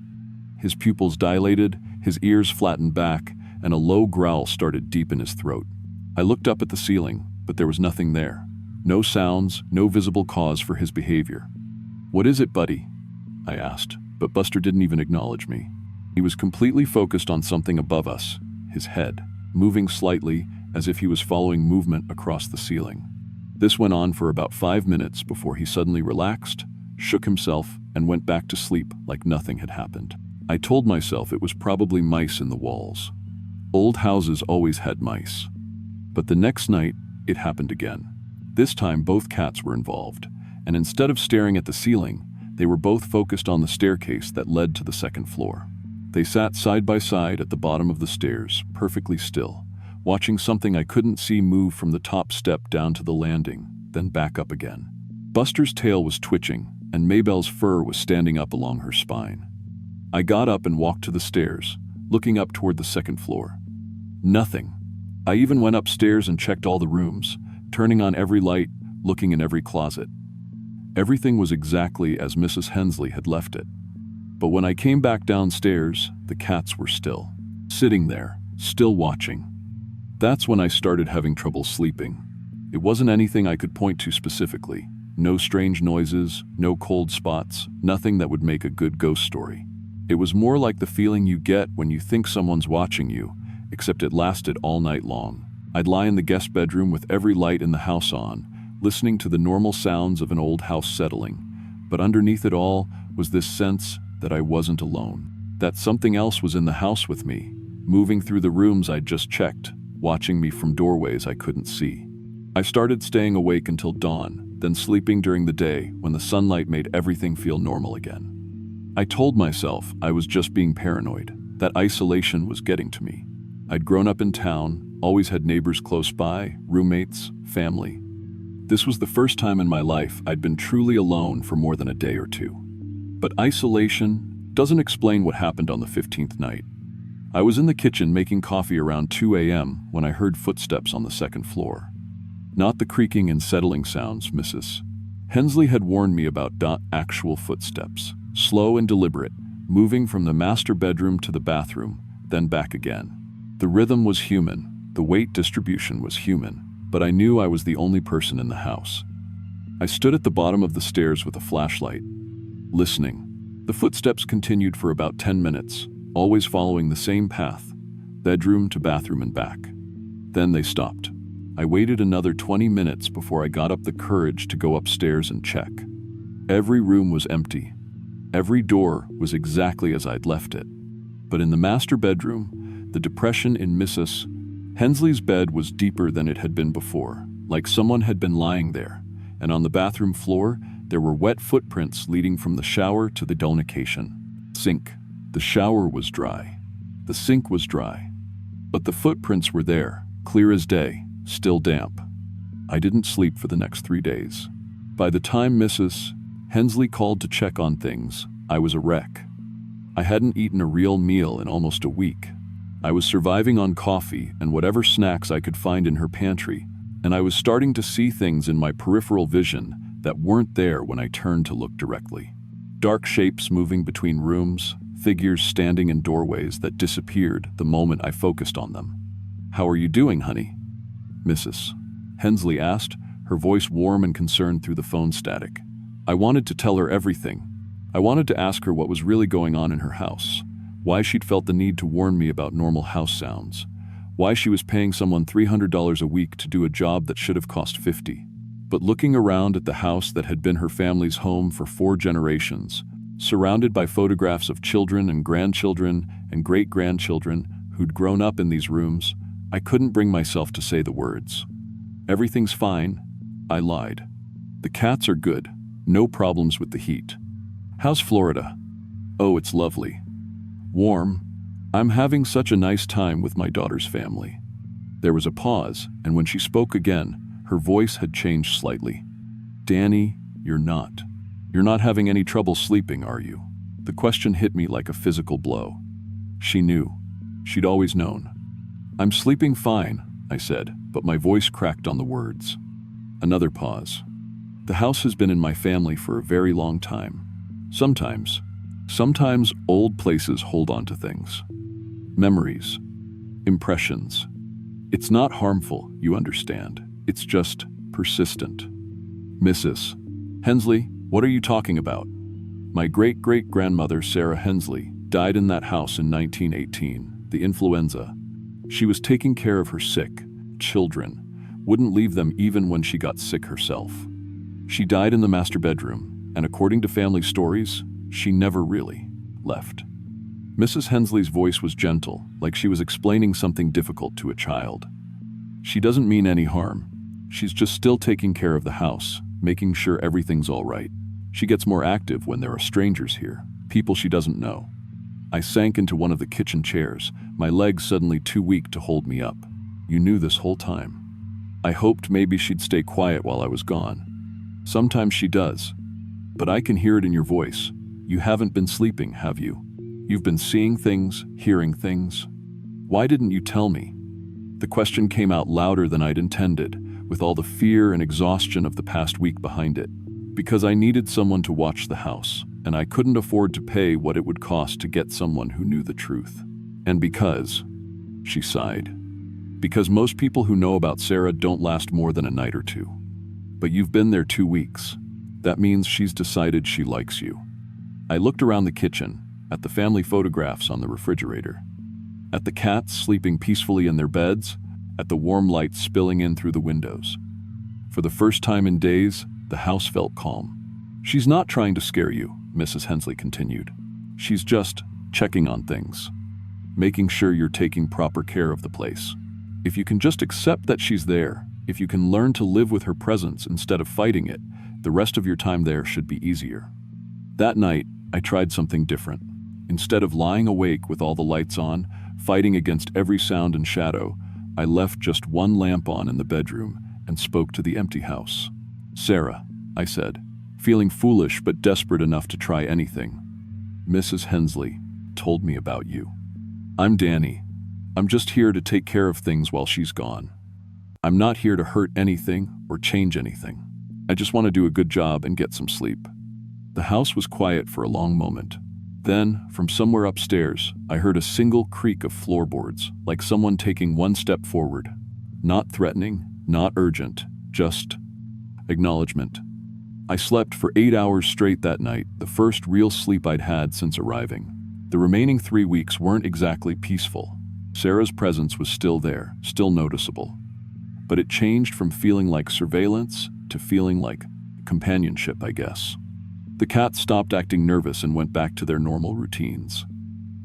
His pupils dilated, his ears flattened back, and a low growl started deep in his throat. I looked up at the ceiling, but there was nothing there. No sounds, no visible cause for his behavior. "What is it, buddy?" I asked, but Buster didn't even acknowledge me. He was completely focused on something above us, his head, moving slightly as if he was following movement across the ceiling. This went on for about 5 minutes before he suddenly relaxed, shook himself, and went back to sleep like nothing had happened. I told myself it was probably mice in the walls. Old houses always had mice. But the next night, it happened again. This time both cats were involved, and instead of staring at the ceiling, they were both focused on the staircase that led to the second floor. They sat side by side at the bottom of the stairs, perfectly still, watching something I couldn't see move from the top step down to the landing, then back up again. Buster's tail was twitching, and Maybelle's fur was standing up along her spine. I got up and walked to the stairs, looking up toward the second floor. Nothing. I even went upstairs and checked all the rooms, turning on every light, looking in every closet. Everything was exactly as Mrs. Hensley had left it. But when I came back downstairs, the cats were still, sitting there, still watching. That's when I started having trouble sleeping. It wasn't anything I could point to specifically. No strange noises, no cold spots, nothing that would make a good ghost story. It was more like the feeling you get when you think someone's watching you, except it lasted all night long. I'd lie in the guest bedroom with every light in the house on, listening to the normal sounds of an old house settling. But underneath it all was this sense that I wasn't alone, that something else was in the house with me, moving through the rooms I'd just checked, watching me from doorways I couldn't see. I started staying awake until dawn, then sleeping during the day when the sunlight made everything feel normal again. I told myself I was just being paranoid, that isolation was getting to me. I'd grown up in town, always had neighbors close by, roommates, family. This was the first time in my life I'd been truly alone for more than a day or two. But isolation doesn't explain what happened on the 15th night. I was in the kitchen making coffee around 2 a.m. when I heard footsteps on the second floor. Not the creaking and settling sounds Mrs. Hensley had warned me about. Actual footsteps, slow and deliberate, moving from the master bedroom to the bathroom, then back again. The rhythm was human, the weight distribution was human, but I knew I was the only person in the house. I stood at the bottom of the stairs with a flashlight, listening. The footsteps continued for about 10 minutes, always following the same path, bedroom to bathroom and back. Then they stopped. I waited another 20 minutes before I got up the courage to go upstairs and check. Every room was empty. Every door was exactly as I'd left it. But in the master bedroom, the depression in Mrs. Hensley's bed was deeper than it had been before, like someone had been lying there, and on the bathroom floor, there were wet footprints leading from the shower to the donation sink. The shower was dry. The sink was dry. But the footprints were there, clear as day, still damp. I didn't sleep for the next 3 days. By the time Mrs. Hensley called to check on things, I was a wreck. I hadn't eaten a real meal in almost a week. I was surviving on coffee and whatever snacks I could find in her pantry, and I was starting to see things in my peripheral vision that weren't there when I turned to look directly. Dark shapes moving between rooms, figures standing in doorways that disappeared the moment I focused on them. "How are you doing, honey?" Mrs. Hensley asked, her voice warm and concerned through the phone static. I wanted to tell her everything. I wanted to ask her what was really going on in her house, why she'd felt the need to warn me about normal house sounds, why she was paying someone $300 a week to do a job that should have cost $50. But looking around at the house that had been her family's home for 4 generations, surrounded by photographs of children and grandchildren and great-grandchildren who'd grown up in these rooms, I couldn't bring myself to say the words. "Everything's fine," I lied. "The cats are good. No problems with the heat." "How's Florida?" "Oh, it's lovely. Warm. I'm having such a nice time with my daughter's family." There was a pause, and when she spoke again, her voice had changed slightly. "Danny, you're not. You're not having any trouble sleeping, are you? The question hit me like a physical blow. She knew. She'd always known. I'm sleeping fine, I said, but my voice cracked on the words. Another pause. The house has been in my family for a very long time. Sometimes old places hold on to things. Memories. Impressions. It's not harmful, you understand. It's just persistent. Mrs. Hensley, what are you talking about? My great-great-grandmother, Sarah Hensley, died in that house in 1918, the influenza. She was taking care of her sick children, wouldn't leave them even when she got sick herself. She died in the master bedroom, and according to family stories, she never really left. Mrs. Hensley's voice was gentle, like she was explaining something difficult to a child. She doesn't mean any harm. She's just still taking care of the house, making sure everything's all right. She gets more active when there are strangers here, people she doesn't know. I sank into one of the kitchen chairs, my legs suddenly too weak to hold me up. You knew this whole time. I hoped maybe she'd stay quiet while I was gone. Sometimes she does. But I can hear it in your voice. You haven't been sleeping, have you? You've been seeing things, hearing things. Why didn't you tell me? The question came out louder than I'd intended, with all the fear and exhaustion of the past week behind it. Because I needed someone to watch the house, and I couldn't afford to pay what it would cost to get someone who knew the truth. And because, she sighed, because most people who know about Sarah don't last more than a night or two. But you've been there 2 weeks. That means she's decided she likes you. I looked around the kitchen, at the family photographs on the refrigerator, at the cats sleeping peacefully in their beds, at the warm light spilling in through the windows. For the first time in days, the house felt calm. She's not trying to scare you, Mrs. Hensley continued. She's just checking on things, making sure you're taking proper care of the place. If you can just accept that she's there, if you can learn to live with her presence instead of fighting it, the rest of your time there should be easier. That night, I tried something different. Instead of lying awake with all the lights on, fighting against every sound and shadow, I left just one lamp on in the bedroom and spoke to the empty house. Sarah, I said, feeling foolish but desperate enough to try anything. Mrs. Hensley told me about you. I'm Danny. I'm just here to take care of things while she's gone. I'm not here to hurt anything or change anything. I just want to do a good job and get some sleep. The house was quiet for a long moment. Then, from somewhere upstairs, I heard a single creak of floorboards, like someone taking one step forward. Not threatening, not urgent, just acknowledgement. I slept for 8 hours straight that night, the first real sleep I'd had since arriving. The remaining 3 weeks weren't exactly peaceful. Sarah's presence was still there, still noticeable. But it changed from feeling like surveillance to feeling like companionship, I guess. The cats stopped acting nervous and went back to their normal routines.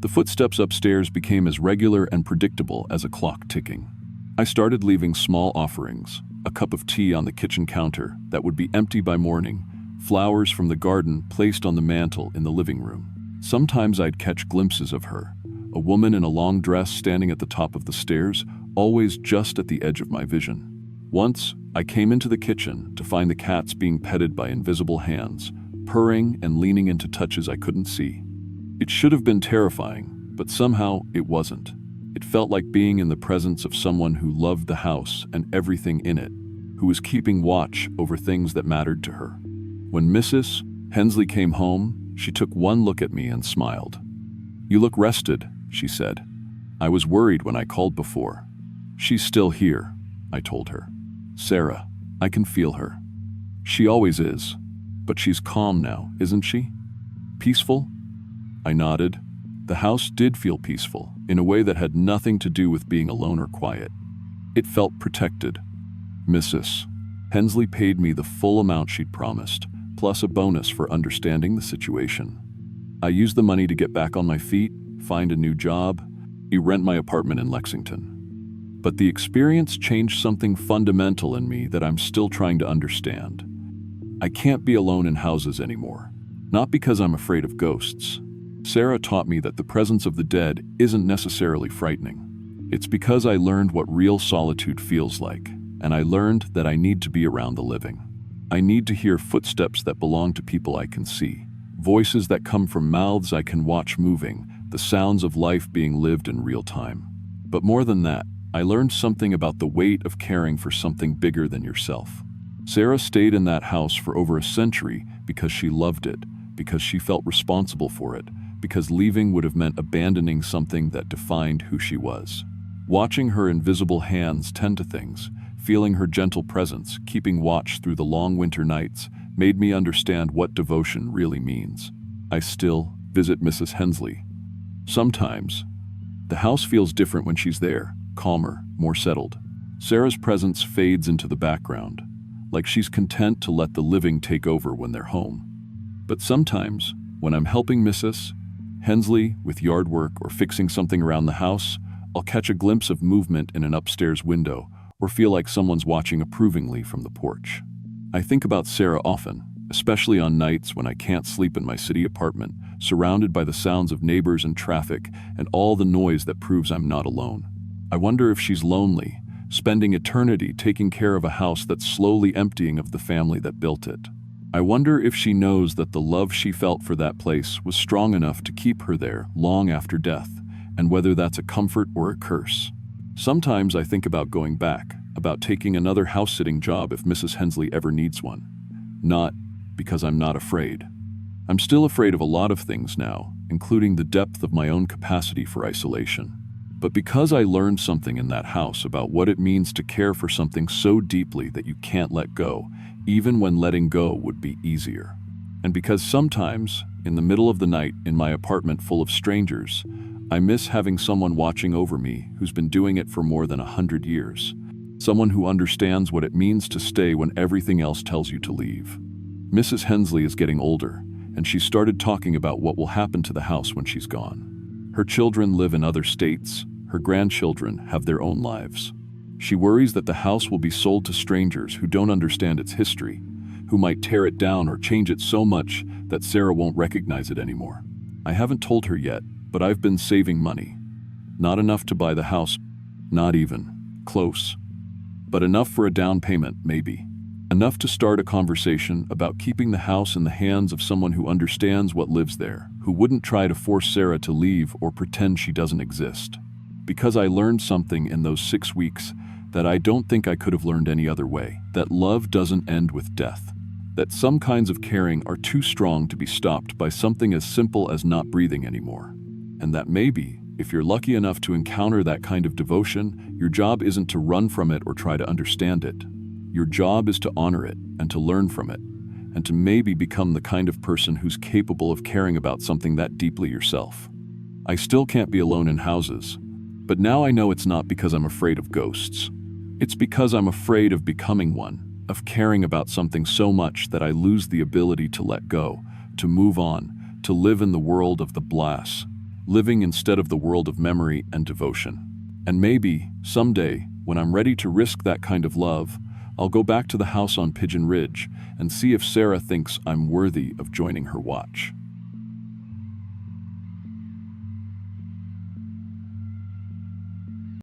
The footsteps upstairs became as regular and predictable as a clock ticking. I started leaving small offerings, a cup of tea on the kitchen counter that would be empty by morning, flowers from the garden placed on the mantel in the living room. Sometimes I'd catch glimpses of her, a woman in a long dress standing at the top of the stairs, always just at the edge of my vision. Once, I came into the kitchen to find the cats being petted by invisible hands, purring and leaning into touches I couldn't see. It should have been terrifying, but somehow it wasn't. It felt like being in the presence of someone who loved the house and everything in it, who was keeping watch over things that mattered to her. When Mrs. Hensley came home, she took one look at me and smiled. "You look rested," she said. "I was worried when I called before." "She's still here," I told her. "Sarah, I can feel her. She always is. But she's calm now, isn't she? Peaceful?" I nodded. The house did feel peaceful, in a way that had nothing to do with being alone or quiet. It felt protected. Mrs. Hensley paid me the full amount she'd promised, plus a bonus for understanding the situation. I used the money to get back on my feet, find a new job, rent my apartment in Lexington. But the experience changed something fundamental in me that I'm still trying to understand. I can't be alone in houses anymore. Not because I'm afraid of ghosts. Sarah taught me that the presence of the dead isn't necessarily frightening. It's because I learned what real solitude feels like, and I learned that I need to be around the living. I need to hear footsteps that belong to people I can see, voices that come from mouths I can watch moving, the sounds of life being lived in real time. But more than that, I learned something about the weight of caring for something bigger than yourself. Sarah stayed in that house for over a century because she loved it, because she felt responsible for it, because leaving would have meant abandoning something that defined who she was. Watching her invisible hands tend to things, feeling her gentle presence, keeping watch through the long winter nights, made me understand what devotion really means. I still visit Mrs. Hensley. Sometimes, the house feels different when she's there, calmer, more settled. Sarah's presence fades into the background, like she's content to let the living take over when they're home. But sometimes, when I'm helping Mrs. Hensley with yard work or fixing something around the house, I'll catch a glimpse of movement in an upstairs window or feel like someone's watching approvingly from the porch. I think about Sarah often, especially on nights when I can't sleep in my city apartment, surrounded by the sounds of neighbors and traffic and all the noise that proves I'm not alone. I wonder if she's lonely, spending eternity taking care of a house that's slowly emptying of the family that built it. I wonder if she knows that the love she felt for that place was strong enough to keep her there long after death, and whether that's a comfort or a curse. Sometimes I think about going back, about taking another house-sitting job if Mrs. Hensley ever needs one. Not because I'm not afraid. I'm still afraid of a lot of things now, including the depth of my own capacity for isolation. But because I learned something in that house about what it means to care for something so deeply that you can't let go, even when letting go would be easier. And because sometimes, in the middle of the night in my apartment full of strangers, I miss having someone watching over me who's been doing it for more than 100 years. Someone who understands what it means to stay when everything else tells you to leave. Mrs. Hensley is getting older, and she started talking about what will happen to the house when she's gone. Her children live in other states. Her grandchildren have their own lives. She worries that the house will be sold to strangers who don't understand its history, who might tear it down or change it so much that Sarah won't recognize it anymore. I haven't told her yet, but I've been saving money. Not enough to buy the house, not even close, but enough for a down payment, maybe. Enough to start a conversation about keeping the house in the hands of someone who understands what lives there, who wouldn't try to force Sarah to leave or pretend she doesn't exist. Because I learned something in those 6 weeks that I don't think I could have learned any other way. That love doesn't end with death. That some kinds of caring are too strong to be stopped by something as simple as not breathing anymore. And that maybe, if you're lucky enough to encounter that kind of devotion, your job isn't to run from it or try to understand it. Your job is to honor it and to learn from it, and to maybe become the kind of person who's capable of caring about something that deeply yourself. I still can't be alone in houses, but now I know it's not because I'm afraid of ghosts. It's because I'm afraid of becoming one, of caring about something so much that I lose the ability to let go, to move on, to live in the world of the blast, living instead of the world of memory and devotion. And maybe, someday, when I'm ready to risk that kind of love, I'll go back to the house on Pigeon Ridge and see if Sarah thinks I'm worthy of joining her watch.